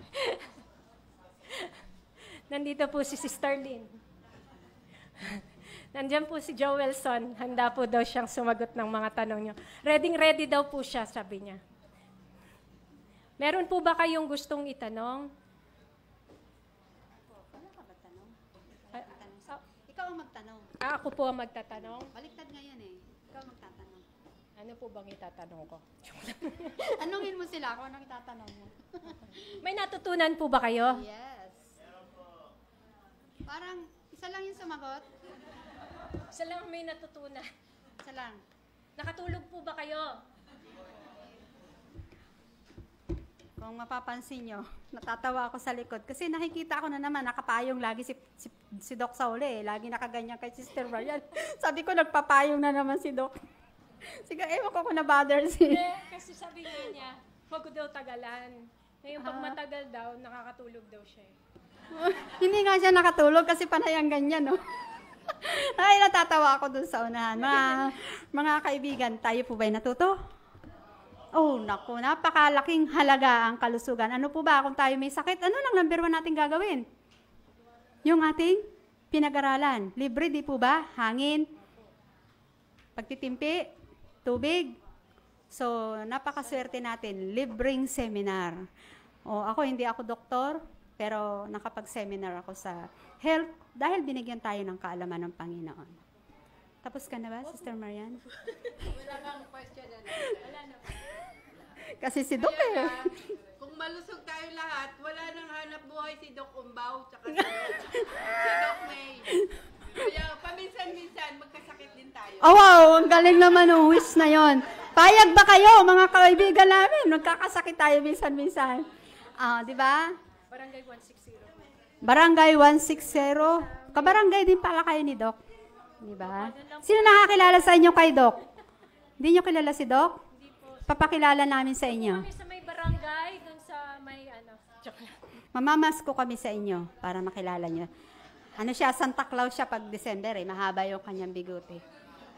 Nandito po si Sister Lynn. Nandiyan po si Joelson. Handa po daw siyang sumagot ng mga tanong niyo. Ready daw po siya, sabi niya. Meron po ba kayong gustong itanong? Ikaw ang magtanong. Ako po ang magtatanong. Baliktad ngayon eh. Ikaw ang magtatanong. Ano po bang itatanong ko? Tanungin mo sila kung anong itatanong mo. May natutunan po ba kayo? Yes. Parang isa lang yung sumagot. Isa lang may natutunan. Isa lang. Nakatulog po ba kayo? Kung mapapansin nyo, natatawa ako sa likod. Kasi nakikita ko na naman, nakapayong lagi si Doc Saule. Lagi nakaganyan kay Sister Marian. Sabi ko, nagpapayong na naman si Doc. Sige, ewan ko kung na-bother si... Kasi sabi niya, wag ko daw tagalan. Ngayon pag matagal daw, nakakatulog daw siya. Hindi nga siya nakatulog kasi panay ang ganyan, no? Ay, natatawa ako dun sa unahan. Mga kaibigan, tayo po ba'y natuto? Oh, naku, napakalaking halaga ang kalusugan. Ano po ba kung tayo may sakit? Ano lang number 1 natin gagawin? Yung ating pinag-aralan. Libre, di po ba? Hangin, pagtitimpi, tubig. So, napakaswerte natin. Libreng seminar. O, ako, hindi ako doktor, pero nakapag-seminar ako sa health dahil binigyan tayo ng kaalaman ng Panginoon. Tapos ka na ba, Sister Marian? Wala kang question na. Wala na. Kasi si Doc eh. Kung malusog tayo lahat, wala nang hanap buhay si Doc Umbaw tsaka si Doc May. Kaya paminsan-minsan magkasakit din tayo. Oh wow, ang galing naman ng wish na yon. Payag ba kayo, mga kaibigan namin? Magkakasakit tayo minsan-minsan. Di ba? Barangay 160. Barangay 160. Kabarangay din pala kayo ni Doc. Di ba? Sino nakakilala sa inyo kay Doc? Hindi nyo kilala si Doc? Papakilala namin sa inyo. Kami sa may barangay, dun sa may ano. Mamamas ko kami sa inyo para makilala nyo. Ano siya, Santa Claus siya pag December eh. Mahaba yung kanyang bigote.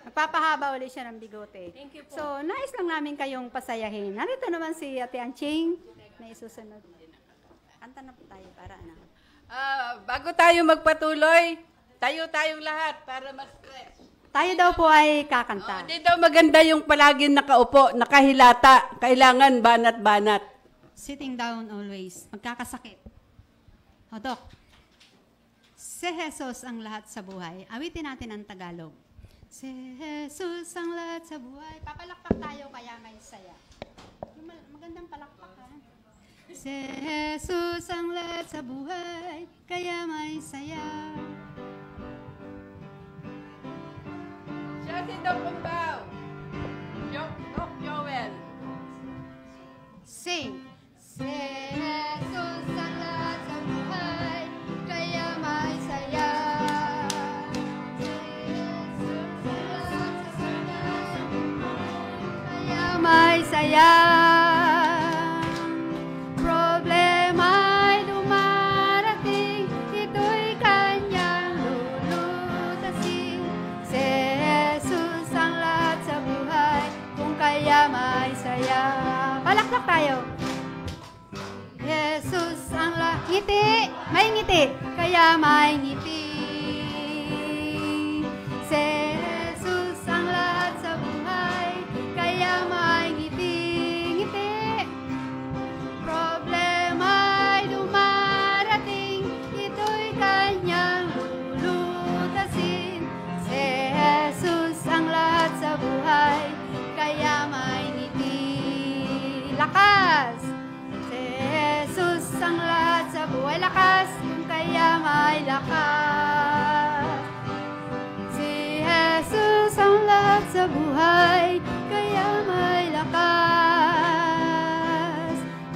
Magpapahaba ulit siya ng bigote. Thank you po. So, nais lang namin kayong pasayahin. Narito naman si Ate Anching na isusunod. Kanta na po tayo para ano. Bago tayo magpatuloy, tayo-tayong lahat para mag-stretch. Tayo daw po ay kakanta. Hindi daw maganda yung palaging nakaupo, nakahilata. Kailangan banat-banat. Sitting down always. Magkakasakit. O, Doc. Si Jesus ang lahat sa buhay. Awitin natin ang Tagalog. Si Jesus ang lahat sa buhay. Papalakpak tayo kaya may saya. Yung magandang palakpak, ha? Si Jesus ang lahat sa buhay, kaya may saya. Siya si Doc Umbaw. Doc Joel. Sing. Si Jesus ang lahat sa buhay, kaya may saya. Si Jesus ang lahat sa buhay, kaya may saya. Problema'y dumarating, ito'y kanyang lulutasin. Si Jesus ang lahat sa buhay, kung kaya may saya. Palakpak tayo. Jesus ang lahat. Ngiti. May ngiti. Kaya may ngiti. Si Jesus ang lahat sa buhay, kaya may ngiti. Ngiti. Problema'y dumarating, ito'y kanyang lulutasin. Si Jesus ang lahat sa buhay, kaya may ngiti. Lakas! Si Jesus ang lahat sa buhay, lakas, kung kaya may lakas. Si Jesus ang lahat sa buhay, kaya may lakas.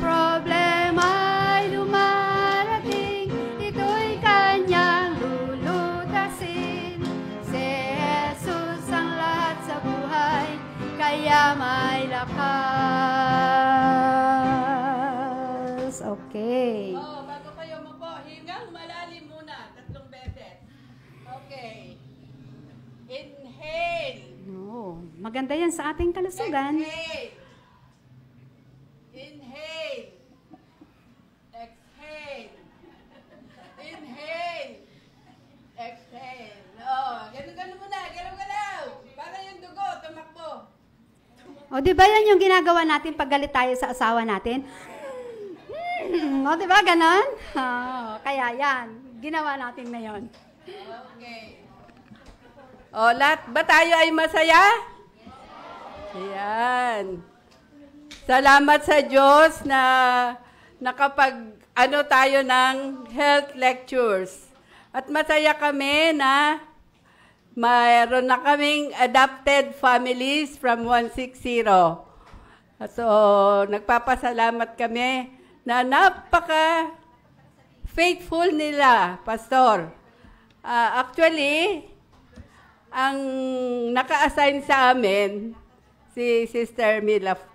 Problema'y dumarating, ito'y kanyang lulutasin. Si Jesus ang lahat sa buhay, Yes, okay. Oh, bago kayo mapo, hingang malalim muna, 3 beses. Okay. Inhale. No, maganda yan sa ating kalusugan. Exhale. Inhale. Exhale. Inhale. Exhale. Oh, ganun muna, galaw-galaw. Para yung dugo, tumakbo. O, di ba yan yung ginagawa natin pag galit tayo sa asawa natin? O, di ba ganon? Kaya yan, ginawa natin na yon. Okay. O, lahat ba tayo ay masaya? Ayan. Salamat sa Diyos na nakapag tayo ng health lectures. At masaya kami na mayroon na kaming adopted families from 160. So, nagpapasalamat kami na napaka-faithful nila, Pastor. Actually, ang naka-assign sa amin, si Sister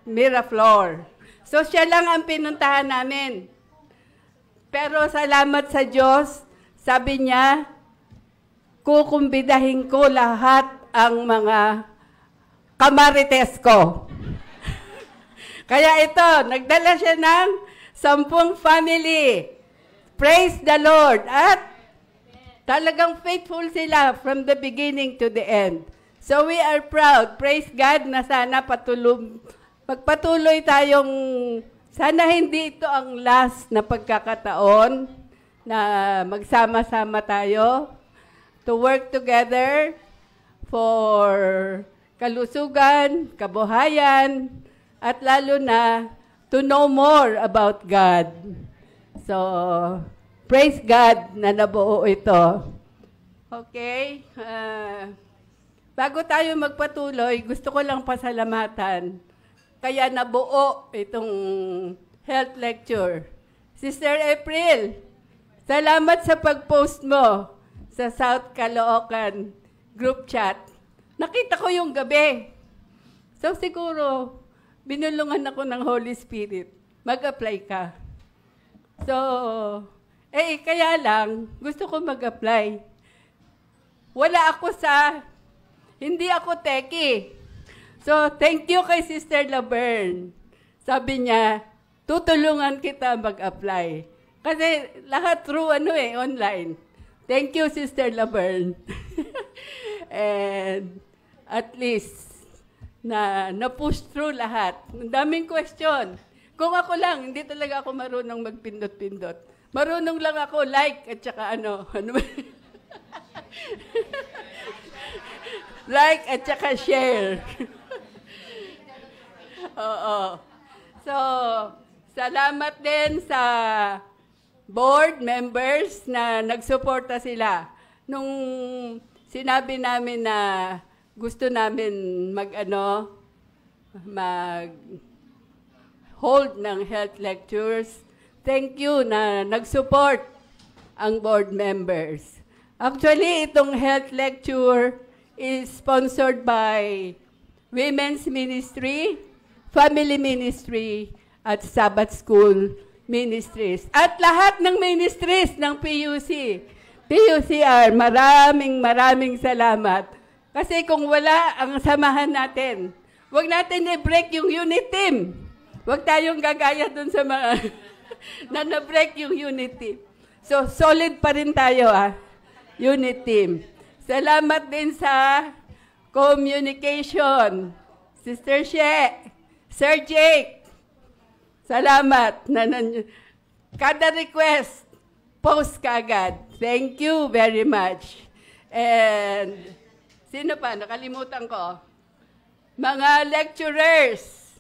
Mira Flor. So, siya lang ang pinuntahan namin. Pero salamat sa Diyos, sabi niya, kukumbidahin ko lahat ang mga kamarites ko. Kaya ito, nagdala siya ng 10 family. Praise the Lord. At talagang faithful sila from the beginning to the end. So we are proud. Praise God na sana magpatuloy tayong, sana hindi ito ang last na pagkakataon na magsama-sama tayo to work together for kalusugan, kabuhayan, at lalo na to know more about God. So, praise God na nabuo ito. Okay? Bago tayo magpatuloy, gusto ko lang pasalamatan. Kaya nabuo itong health lecture. Sister April, salamat sa pag-post mo sa South Caloocan group chat. Nakita ko yung gabi. So siguro, binulungan ako ng Holy Spirit. Mag-apply ka. So, kaya lang, gusto ko mag-apply. Hindi ako techie. So, thank you kay Sister Laverne. Sabi niya, tutulungan kita mag-apply. Kasi lahat through online. Thank you, Sister Laverne. And at least, na-push through lahat. Ang daming question. Kung ako lang, hindi talaga ako marunong magpindot-pindot. Marunong lang ako like at saka like at saka share. Oo. So, salamat din sa board members na nagsuporta sila. Nung sinabi namin na gusto namin mag-hold ng health lectures, thank you na nag-support ang board members. Actually, itong health lecture is sponsored by Women's Ministry, Family Ministry, at Sabbath School Ministries. At lahat ng ministries ng PUCR, maraming salamat. Kasi kung wala ang samahan natin, huwag natin i-break yung unit team. Huwag tayong gagaya dun sa mga na-break yung unit team. So, solid pa rin tayo, unit team. Salamat din sa communication. Sister She, Sir Jake, salamat. Kada request, post kagad. Thank you very much. And, sino pa? Nakalimutan ko. Mga lecturers,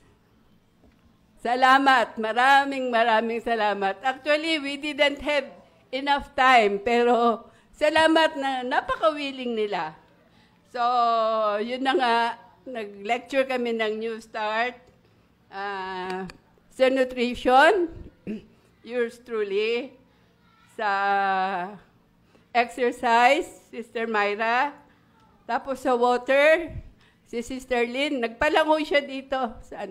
salamat. Maraming salamat. Actually, we didn't have enough time, pero salamat na napaka-willing nila. So, yun na nga, nag-lecture kami ng New Start, sa nutrition, yours truly, sa exercise, Sister Myra, tapos sa water, si Sister Lynn, nagpalangoy siya dito sa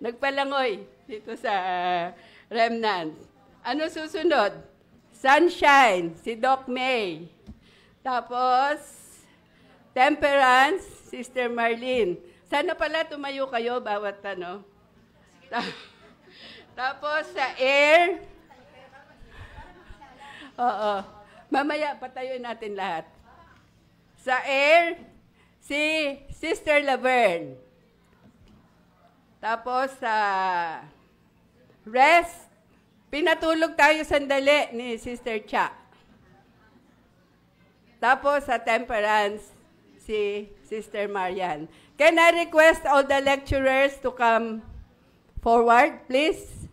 Nagpalangoy dito sa Remnant. Ano susunod? Sunshine, si Doc May. Tapos, Temperance, Sister Marlene. Sana pala tumayo kayo bawat ano. Tapos sa Air. Oo. Mamaya patayoin natin lahat. Sa Air, si Sister Laverne. Tapos sa Rest, pinatulog tayo sandali ni Sister Cha. Tapos sa Temperance, si Sister Marian. Can I request all the lecturers to come forward, please?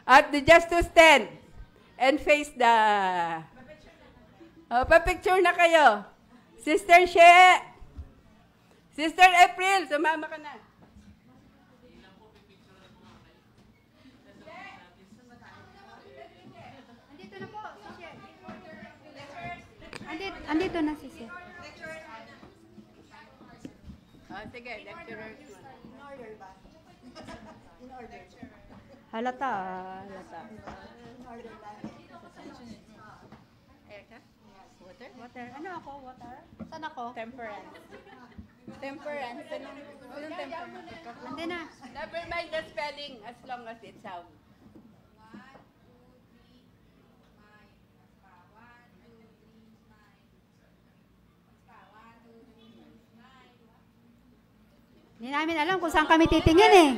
At just to stand and face the... pa-picture na kayo. Sister She, Sister April, sumama ka na. Andito na po, si She. Andito na si She. Sige, lecturers. Halata. Water. Ano ako? Water? Saan ako? Temperance. Temperance. Anong temperance? Andi na. Never mind the spelling as long as it sounds. Hindi namin alam kung saan kami titingin eh.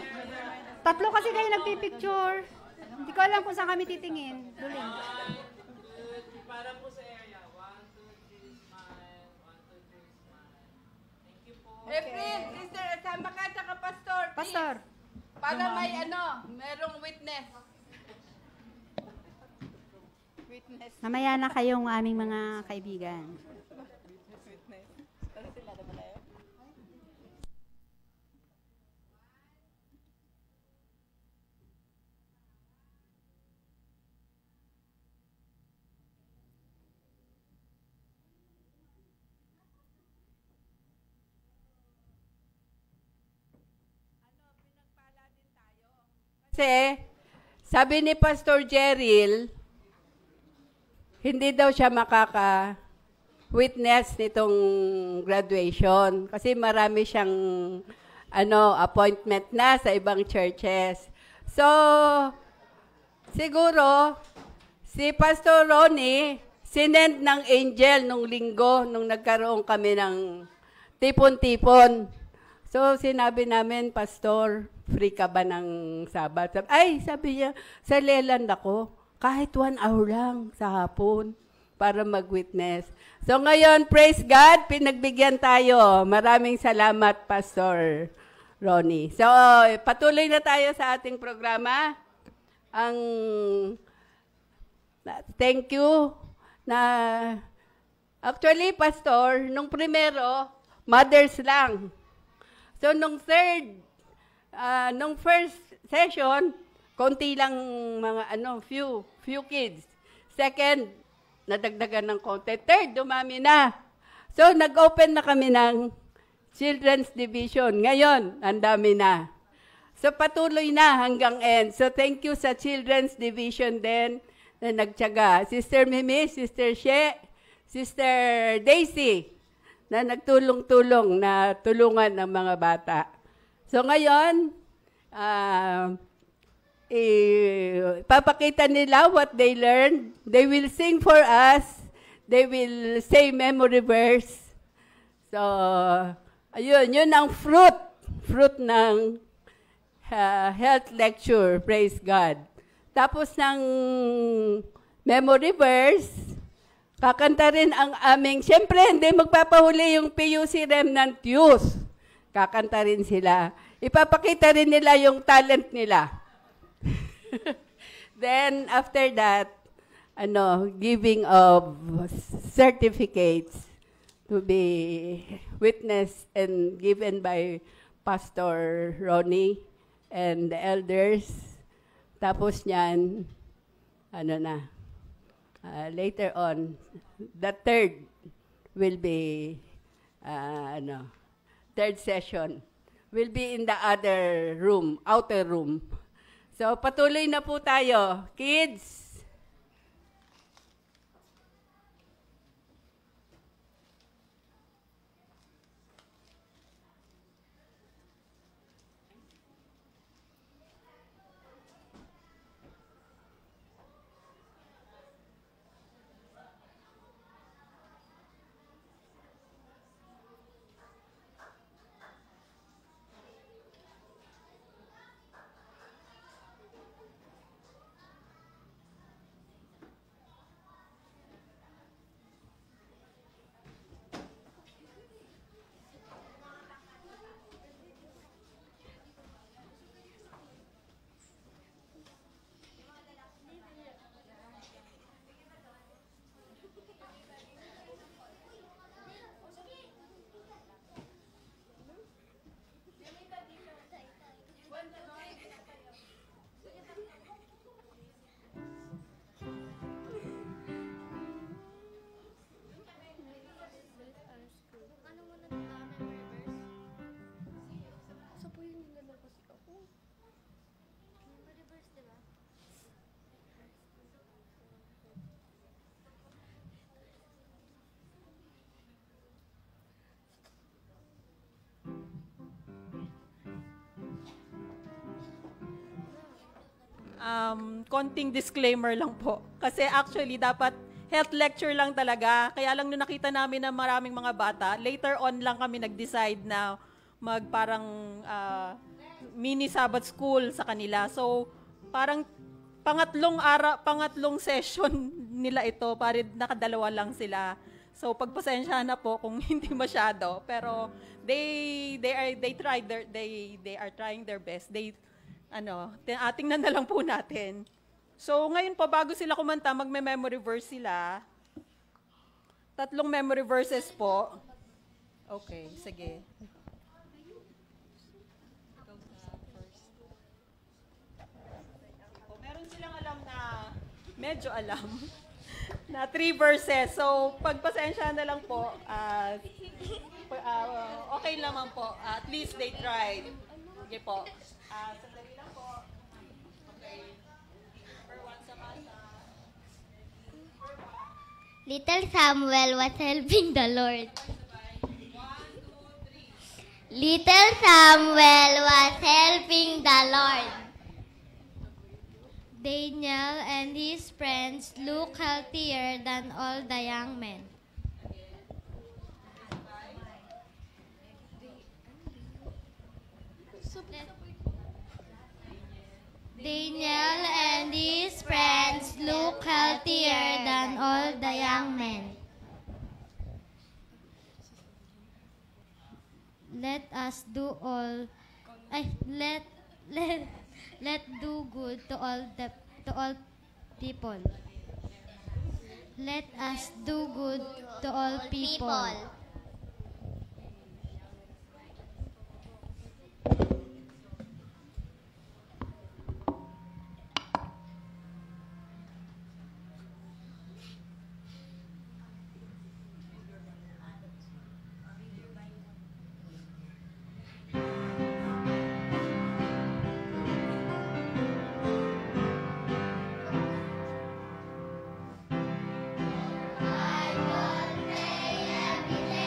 Tatlo kasi kayo nagpipicture. Hindi ko alam kung saan kami titingin. Duling. Para po sa area. 1, 2, 3, smile. 1, 2, 3, smile. Thank you po. April, sister, sama ka sa pastor. Pastor. Para may merong witness. Mamaya na kayong aming mga kaibigan. Kasi, sabi ni Pastor Jeril, hindi daw siya makaka-witness nitong graduation kasi marami siyang appointment na sa ibang churches. So, siguro, si Pastor Ronnie, sinend ng angel nung linggo, nung nagkaroon kami ng tipon-tipon. So, sinabi namin, Pastor, free ka ba ng Sabat? Sabi niya, sa Leland ako, kahit 1 hour lang sa hapon para mag-witness. So ngayon, praise God, pinagbigyan tayo. Maraming salamat, Pastor Ronnie. So, patuloy na tayo sa ating programa. Thank you na, actually, Pastor, nung primero, mothers lang. So, nung first session, konti lang mga few kids. Second, nadagdagan ng konti. Third, dumami na. So, nag-open na kami ng Children's Division. Ngayon, ang dami na. So, patuloy na hanggang end. So, thank you sa Children's Division din na nagtiyaga. Sister Mimi, Sister She, Sister Daisy, na nagtulong-tulong na tulungan ng mga bata. So ngayon, ipapakita nila what they learned. They will sing for us. They will say memory verse. So, ayun, yun ang fruit ng health lecture. Praise God. Tapos ng memory verse, kakanta rin ang aming, siyempre, hindi magpapahuli yung PUC Remnant Youth. Kakanta rin sila. Ipapakita rin nila yung talent nila. Then, after that, giving of certificates to be witnessed and given by Pastor Ronnie and the elders. Tapos niyan, later on, the third will be, third session will be in the other room, outer room. So, patuloy na po tayo. Kids, konting disclaimer lang po. Kasi actually, dapat health lecture lang talaga. Kaya lang nung nakita namin na maraming mga bata, later on lang kami nag-decide na parang mini Sabbath school sa kanila. So, parang pangatlong session nila ito, parang nakadalawa lang sila. So, pagpasensya na po kung hindi masyado. Pero, they are trying their best. Tingnan na lang po natin. So, ngayon po, bago sila kumanta, magme-memory verse sila. 3 memory verses po. Okay, sige. Meron silang alam na, medyo alam, na 3 verses. So, pagpasensya na lang po, okay naman po. At least they tried. Sige po. Sandali lang po. Okay. Number 1 sa masa. Little Samuel was helping the Lord. 1, 2, 3. Little Samuel was helping the Lord. Daniel and his friends look healthier than all the young men. Daniel and his friends look healthier than all the young men. Let us do all. Let do good to all people. Let us do good to all people. I will pray every day.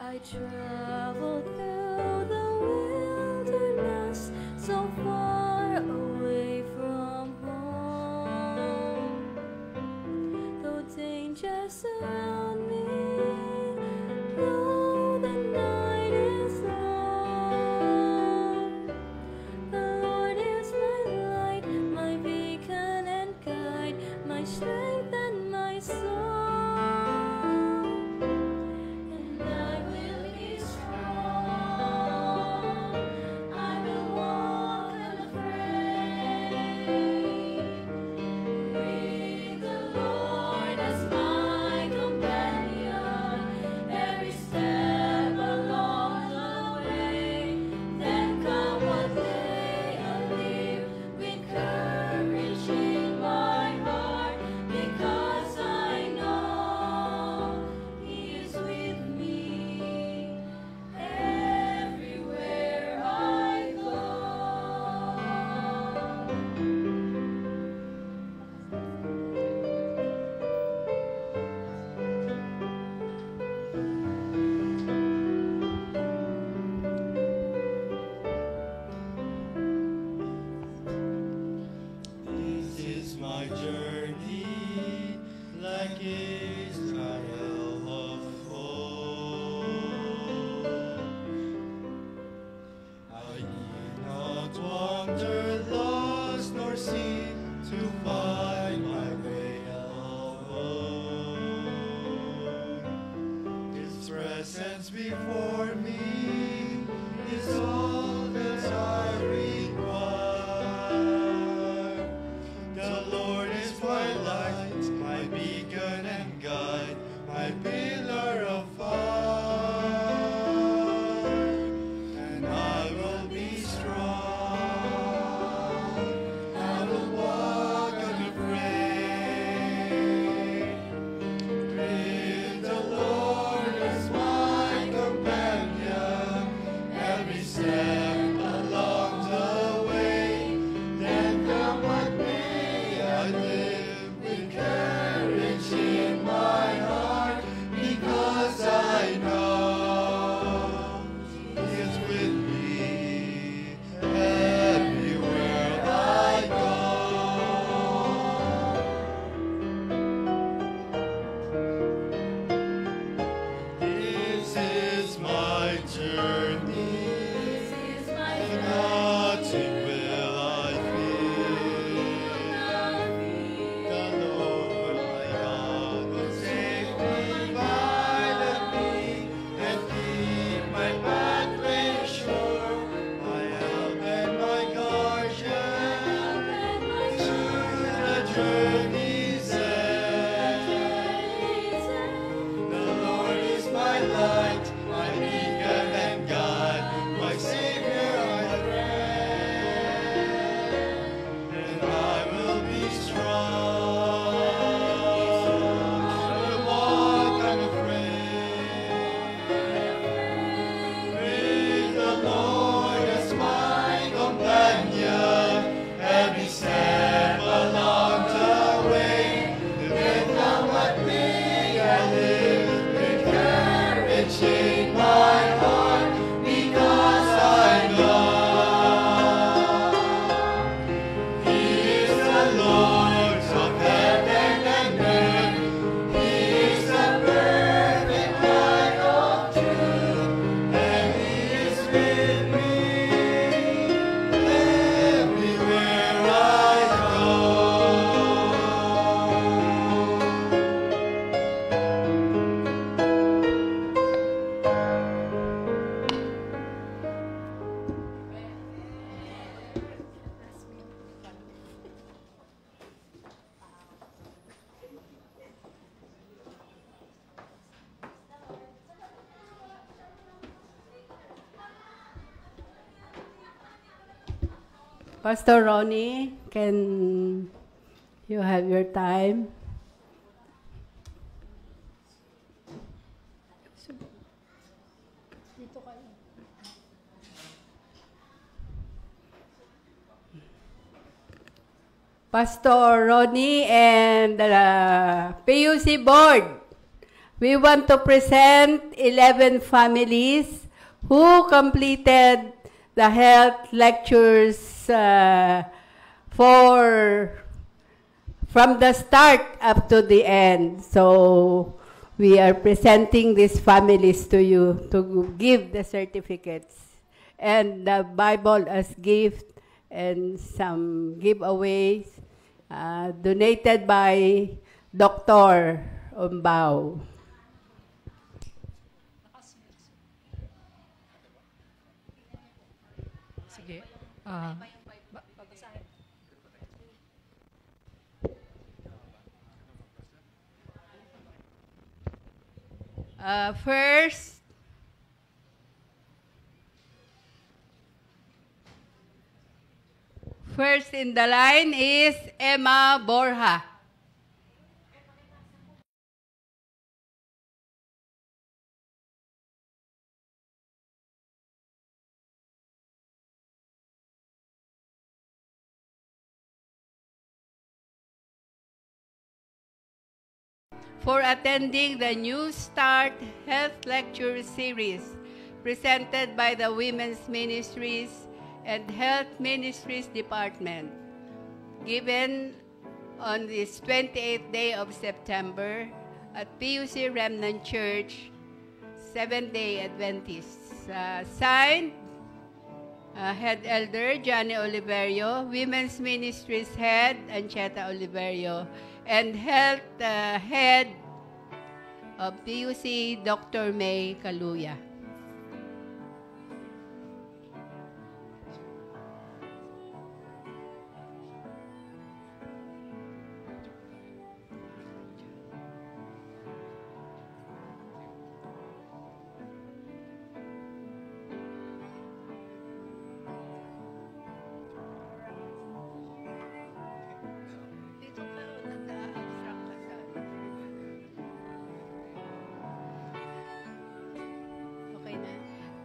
I traveled through the wilderness, so far away from home. Though dangers surround me, though the night is long, the Lord is my light, my beacon and guide, my strength and my song. And I will be strong, I will walk unafraid, with the Lord as my companion, every step along the way. Then come what may, I'll live with courage in my heart, because I know He is with me everywhere I go. This is my journey, like Israel of old. I need not wander lost, nor seek to find my way alone. His presence before me is all that I require. The Lord is my light, my beacon and guide, my pillar of fire. And I will be strong, I will walk unafraid, with the Lord as my companion, every step along the way. Then come what may, I live with courage in my heart, because I know He is with me everywhere I go. This is my journey, This is my nothing will I fear. The Lord my God will safely guide me and keep my pathway sure. My help and my guardian through the journey's end. The Lord is my light, my beacon and guide, my Savior, my friend. And I will be strong, I will walk unafraid, with the Lord as my companion, every step along the way. Then come what may, I live with courage in my heart, because I know He is the Lord of heaven and earth. He is the perfect light of truth, and He is with me everywhere I go. Pastor Ronnie, can you have your time? Pastor Ronnie and the PUC board, we want to present 11 families who completed the health lectures from the start up to the end. So we are presenting these families to you to give the certificates and the Bible as gift and some giveaways donated by Dr. Umbao. Sige. First in the line is Emma Borja. For attending the New Start Health Lecture Series presented by the Women's Ministries and Health Ministries Department, given on this 28th day of September at PUC Remnant Church, Seventh-day Adventists. Signed, Head Elder Johnny Oliverio, Women's Ministries Head Ancheta Oliverio, and Health Head of PUC, Dr. May Kaluya.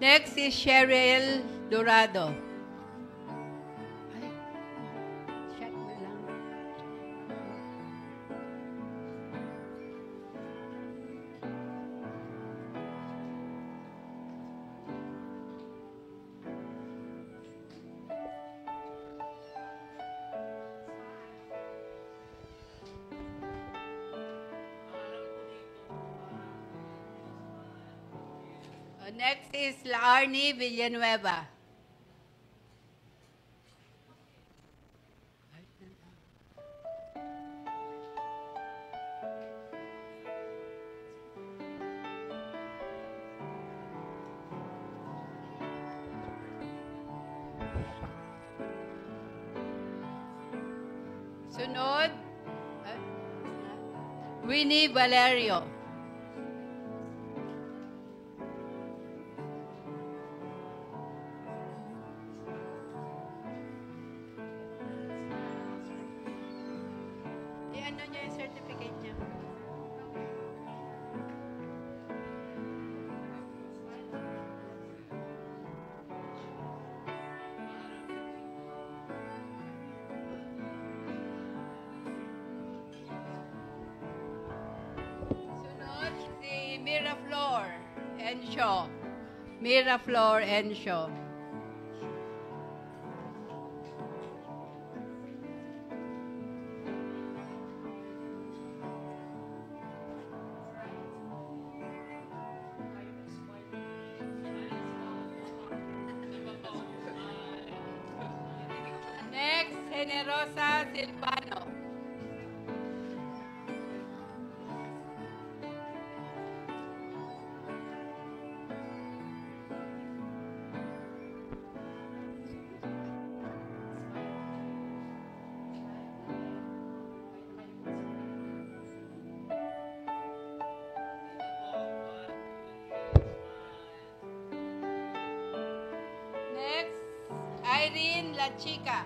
Next is Cheryl Dorado. Ay, shut mo lang. Next is Laarni Villanueva. Sunod, Winnie Valerio. Ano niya yung certificate niya? Sunod, si Miraflor Enshaw. Miraflor Enshaw. Next, Generosa Silvano. Next, Irene La Chica.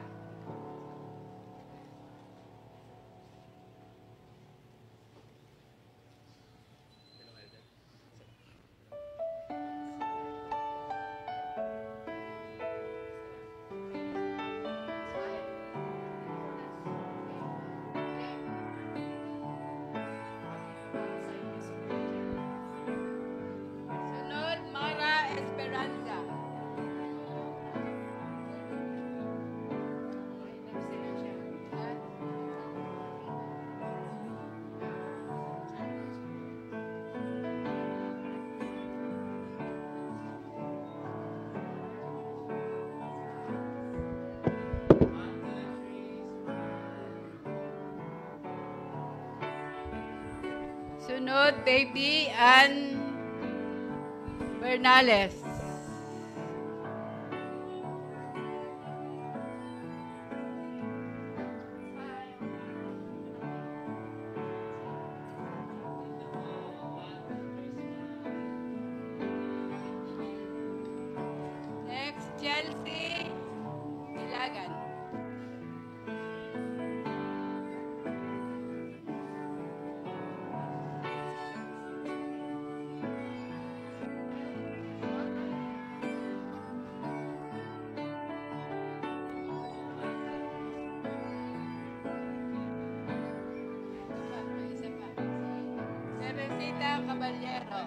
Baby Ann Bernales. Next, Chelsea Ilagan. Teresita Caballero.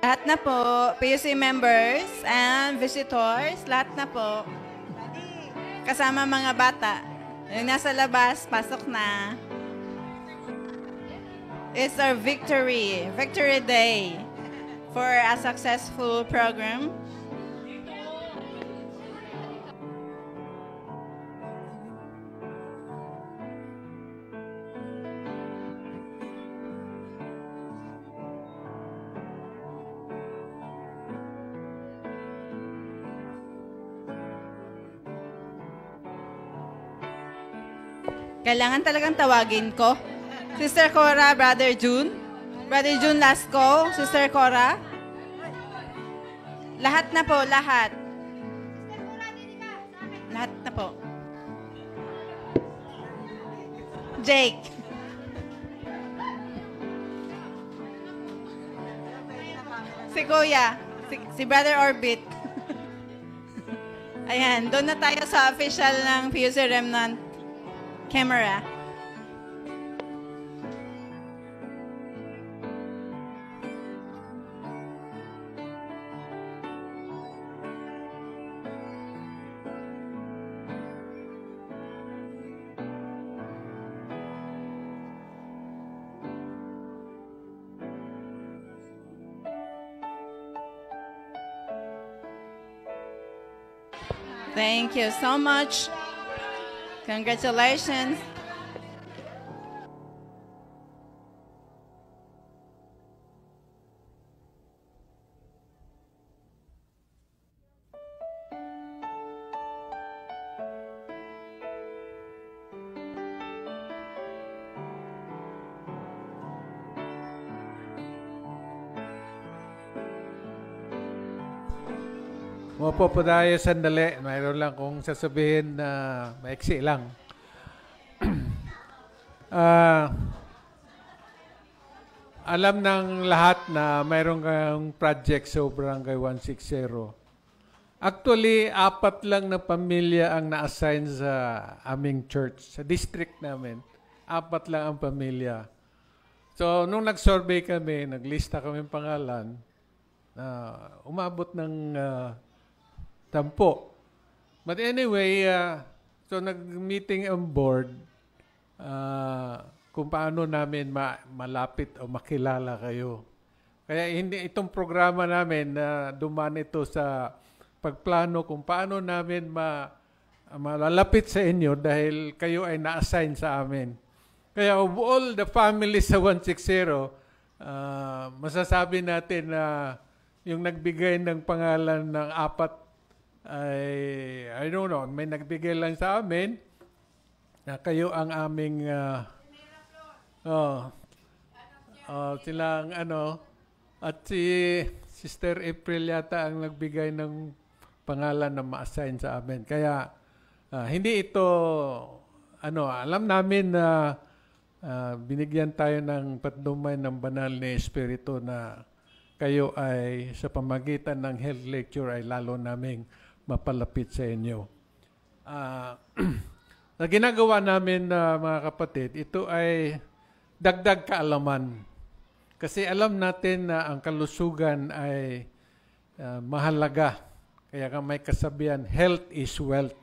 Lahat na po, PUC members and visitors, lahat na po. kasama mga bata. Yung nasa labas, pasok na. It's our victory day for a successful program. Kailangan talagang tawagin ko. Sister Cora, Brother June. Brother June Lasco, Sister Cora. Lahat na po, lahat. Lahat na po. Jake. Si Kuya. Si Brother Orbit. Ayan, doon na tayo sa official ng PUC Remnant camera. Thank you so much. Congratulations. Upo po tayo sandali. Mayroon lang kung sasabihin na maiksi lang. Alam ng lahat na mayroon kang project sa Barangay 160. Actually, 4 lang na pamilya ang na-assign sa aming church, sa district namin. 4 lang ang pamilya. So, nung nag-survey kami, naglista kami pangalan, umabot ng 10. But anyway, so nag-meeting on board kung paano namin malapit o makilala kayo. Kaya itong programa namin na dumaan ito sa pagplano kung paano namin malalapit sa inyo dahil kayo ay na-assign sa amin. Kaya of all the families sa 160, masasabi natin na yung nagbigay ng pangalan ng 4 ay, I don't know, may nagbigay lang sa amin na kayo ang aming silang at si Sister April yata ang nagbigay ng pangalan na ma-assign sa amin. Kaya hindi ito alam namin na binigyan tayo ng patnumay ng banal na Espiritu na kayo ay sa pamagitan ng health lecture ay lalo naming mapalapit sa inyo. Na ginagawa namin mga kapatid, ito ay dagdag kaalaman. Kasi alam natin na ang kalusugan ay mahalaga. Kaya may kasabihan, health is wealth.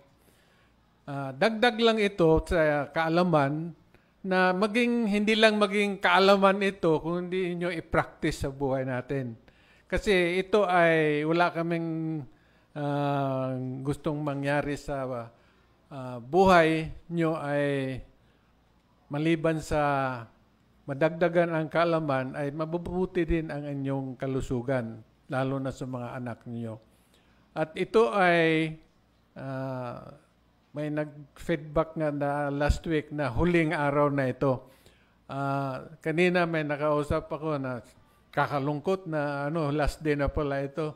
Dagdag lang ito sa kaalaman na hindi lang maging kaalaman ito, kundi inyo i-practice sa buhay natin. Kasi ito ay wala kaming gustong mangyari sa buhay nyo ay maliban sa madagdagan ang kaalaman ay mabubuti din ang inyong kalusugan, lalo na sa mga anak niyo. At ito ay may nag-feedback nga na last week na huling araw na ito. Kanina may nakausap ako na kakalungkot na last day na pala ito.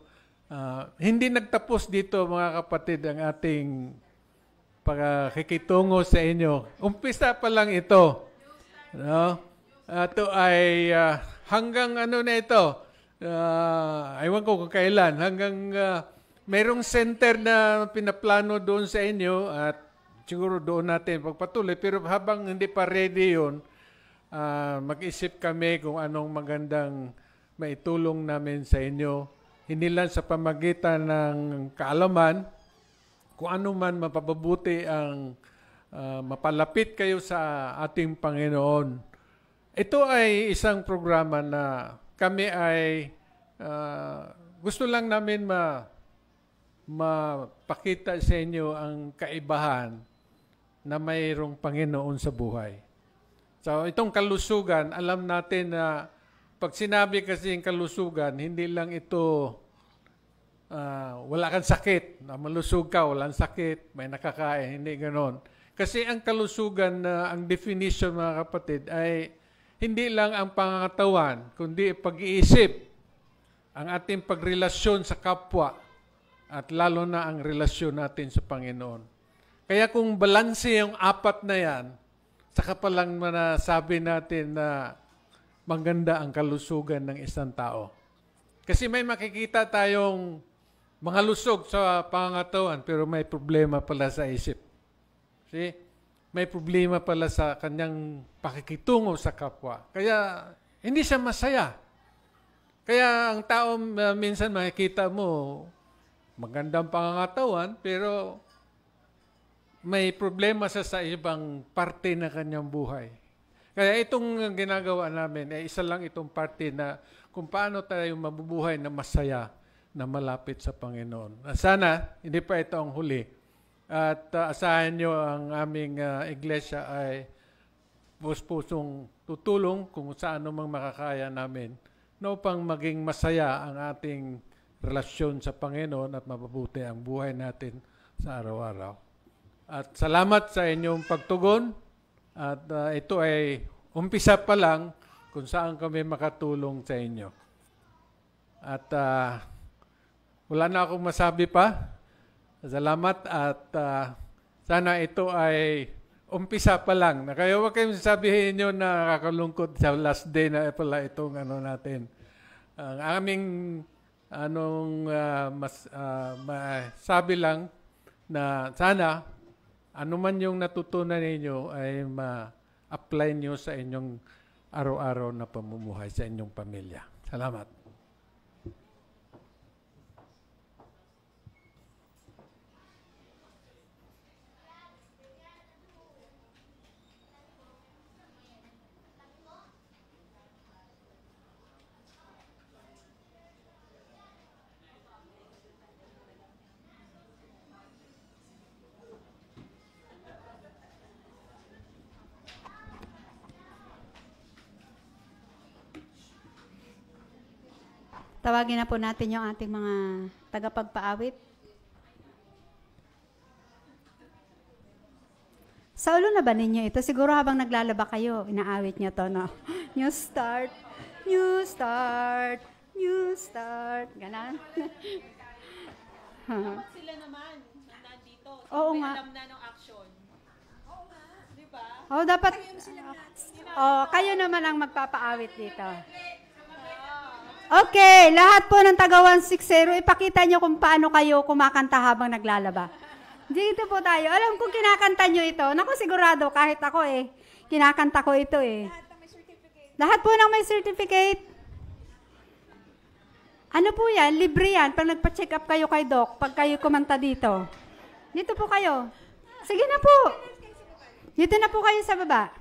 Hindi nagtapos dito mga kapatid ang ating pagkikitungo sa inyo. Umpisa pa lang ito. Ito ay hanggang na ito. Ewan ko kung kailan. Hanggang mayroong center na pinaplano doon sa inyo at siguro doon natin pagpatuloy. Pero habang hindi pa ready yun, mag-isip kami kung anong magandang maitulong namin sa inyo. Hindi lang sa pamagitan ng kaalaman, kung ano man mapapabuti ang mapalapit kayo sa ating Panginoon. Ito ay isang programa na kami ay gusto lang namin mapakita sa inyo ang kaibahan na mayroong Panginoon sa buhay. So itong kalusugan, alam natin na pag sinabi kasi yung kalusugan, hindi lang ito wala kang sakit, malusog ka, walang sakit, may nakakain, hindi ganon. Kasi ang kalusugan na ang definition mga kapatid ay hindi lang ang pangangatawan, kundi pag-iisip, ang ating pagrelasyon sa kapwa, at lalo na ang relasyon natin sa Panginoon. Kaya kung balanse yung apat na yan, saka pa lang sabi natin na maganda ang kalusugan ng isang tao. Kasi may makikita tayong mga lusog sa pangangatawan, pero may problema pala sa isip. See? May problema pala sa kanyang pakikitungo sa kapwa. Kaya hindi siya masaya. Kaya ang tao minsan makikita mo, magandang pangangatawan, pero may problema sa ibang parte na kanyang buhay. Kaya itong ginagawa namin, isa lang itong parte na kung paano tayo mabubuhay na masaya, na malapit sa Panginoon. Sana, hindi pa ito ang huli. At asahan nyo ang aming iglesia ay pusong tutulong kung saan mang makakaya namin na upang maging masaya ang ating relasyon sa Panginoon at mapabuti ang buhay natin sa araw-araw. At salamat sa inyong pagtugon at ito ay umpisa pa lang kung saan kami makatulong sa inyo. At wala na akong masabi pa. Salamat at sana ito ay umpisa pa lang. Kaya huwag kayong sabihin nyo na nakakalungkot sa last day na pala itong natin. Ang aming sabi lang na sana anuman yung natutunan ninyo ay ma-apply nyo sa inyong araw-araw na pamumuhay sa inyong pamilya. Salamat. Tawagin na po natin yung ating mga tagapagpaawit. Sa ulo na ba ninyo ito? Siguro habang naglalaba kayo, inaawit nyo to, no? New start, new start, new start. Ganon. Sila naman, nandito. Oo May nga. alam na ng action. Oo nga. Di ba? Oh, dapat, kayo naman ang magpapaawit dito. Okay, lahat po ng taga 160, ipakita nyo kung paano kayo kumakanta habang naglalaba. Dito po tayo. Alam kong kinakanta nyo ito. Naku, sigurado, kahit ako kinakanta ko ito Lahat po ng may certificate. Ano po yan? Libre yan. Pag nagpa-check up kayo kay Doc, pag kayo kumanta dito. Dito po kayo. Sige na po. Dito na po kayo sa baba.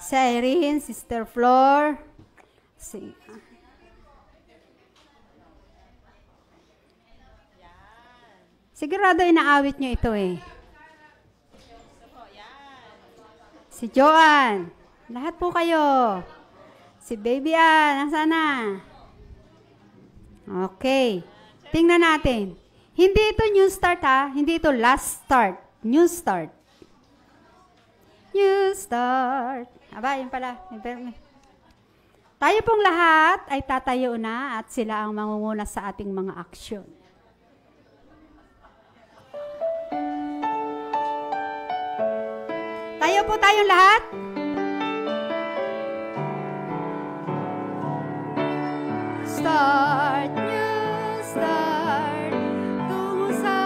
Si Irene, Sister Flor. Sigurado inaawit nyo ito Si Joanne. Lahat po kayo. Si Baby Ann. Nasaan na? Okay. Tingnan natin. Hindi ito new start Hindi ito last start. New start. New start. Aba, yun pala. Tayo pong lahat ay tatayo na at sila ang mangunguna sa ating mga aksyon. Tayo po tayong lahat. Start, new start, tungo sa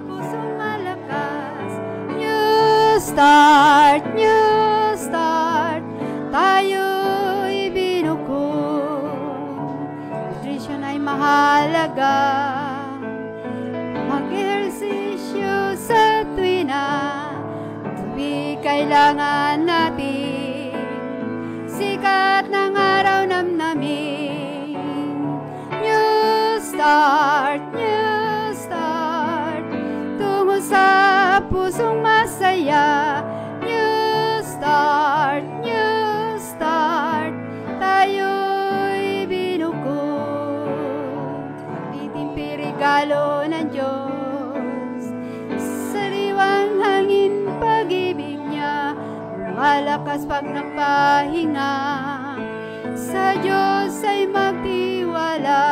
pusong malakas. New start, tayo'y binukod. Nutrition ay mahalaga. kailangan natin. Sikat ng araw namnamin. New start, tungo sa pusong masaya. New start, tayo'y binukod. Titimpi regalo ng Diyos, sariwang hangin pag-ibig niya, lumalakas pag napahinga. Sa Diyos ay magtiwala.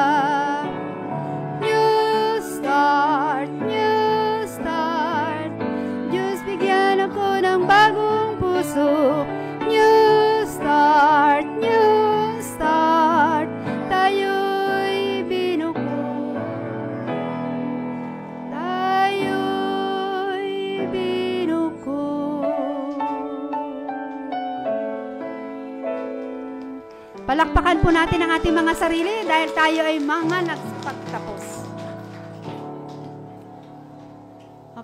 New start, Diyos bigyan ako ng bagong puso. New start, tayo'y binukod. Tayo'y binukod. Palakpakan po natin ang ating mga sarili dahil tayo ay mga nagpagtapos.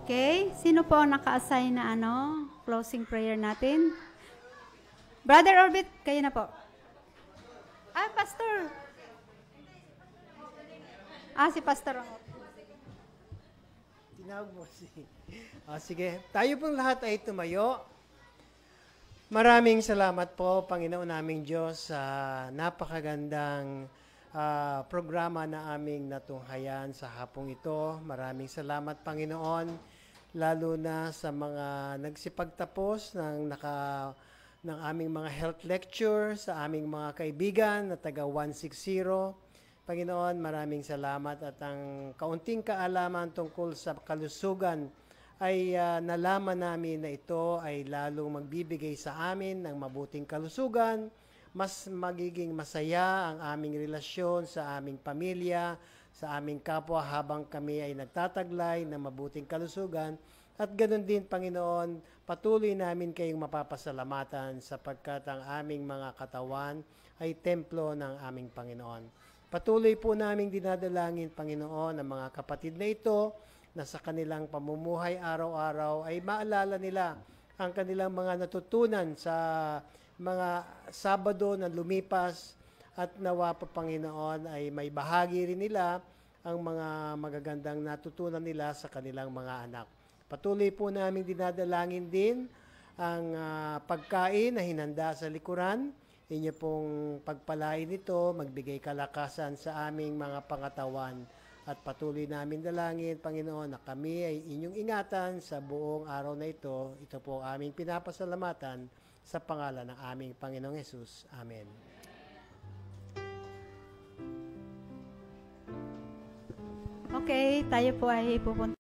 Okay? Sino po ang naka-assign na closing prayer natin? Brother Orbit, kayo na po. Pastor. Si Pastor. Tinawag mo sige. Tayo pong lahat ay tumayo. Maraming salamat po, Panginoon naming Diyos, sa napakagandang programa na aming natunghayan sa hapong ito. Maraming salamat, Panginoon, lalo na sa mga nagsipagtapos ng aming mga health lecture, sa aming mga kaibigan na taga 160. Panginoon, maraming salamat at ang kaunting kaalaman tungkol sa kalusugan ay nalaman namin na ito ay lalong magbibigay sa amin ng mabuting kalusugan, mas magiging masaya ang aming relasyon sa aming pamilya, sa aming kapwa habang kami ay nagtataglay ng mabuting kalusugan. At ganoon din, Panginoon, patuloy namin kayong mapapasalamatan sapagkat ang aming mga katawan ay templo ng aming Panginoon. Patuloy po naming dinadalangin, Panginoon, ang mga kapatid na ito na sa kanilang pamumuhay araw-araw ay maalala nila ang kanilang mga natutunan sa mga Sabado na lumipas at nawa pa, Panginoon, ay may bahagi rin nila ang mga magagandang natutunan nila sa kanilang mga anak. Patuloy po namin dinadalangin din ang pagkain na hinanda sa likuran. Inyo pong pagpalain ito, magbigay kalakasan sa aming mga pangatawan. At patuloy namin dalangin, Panginoon, na kami ay inyong ingatan sa buong araw na ito. Ito po aming pinapasalamatan sa pangalan ng aming Panginoong Hesus. Amen. Okay, tayo po ay pupunta.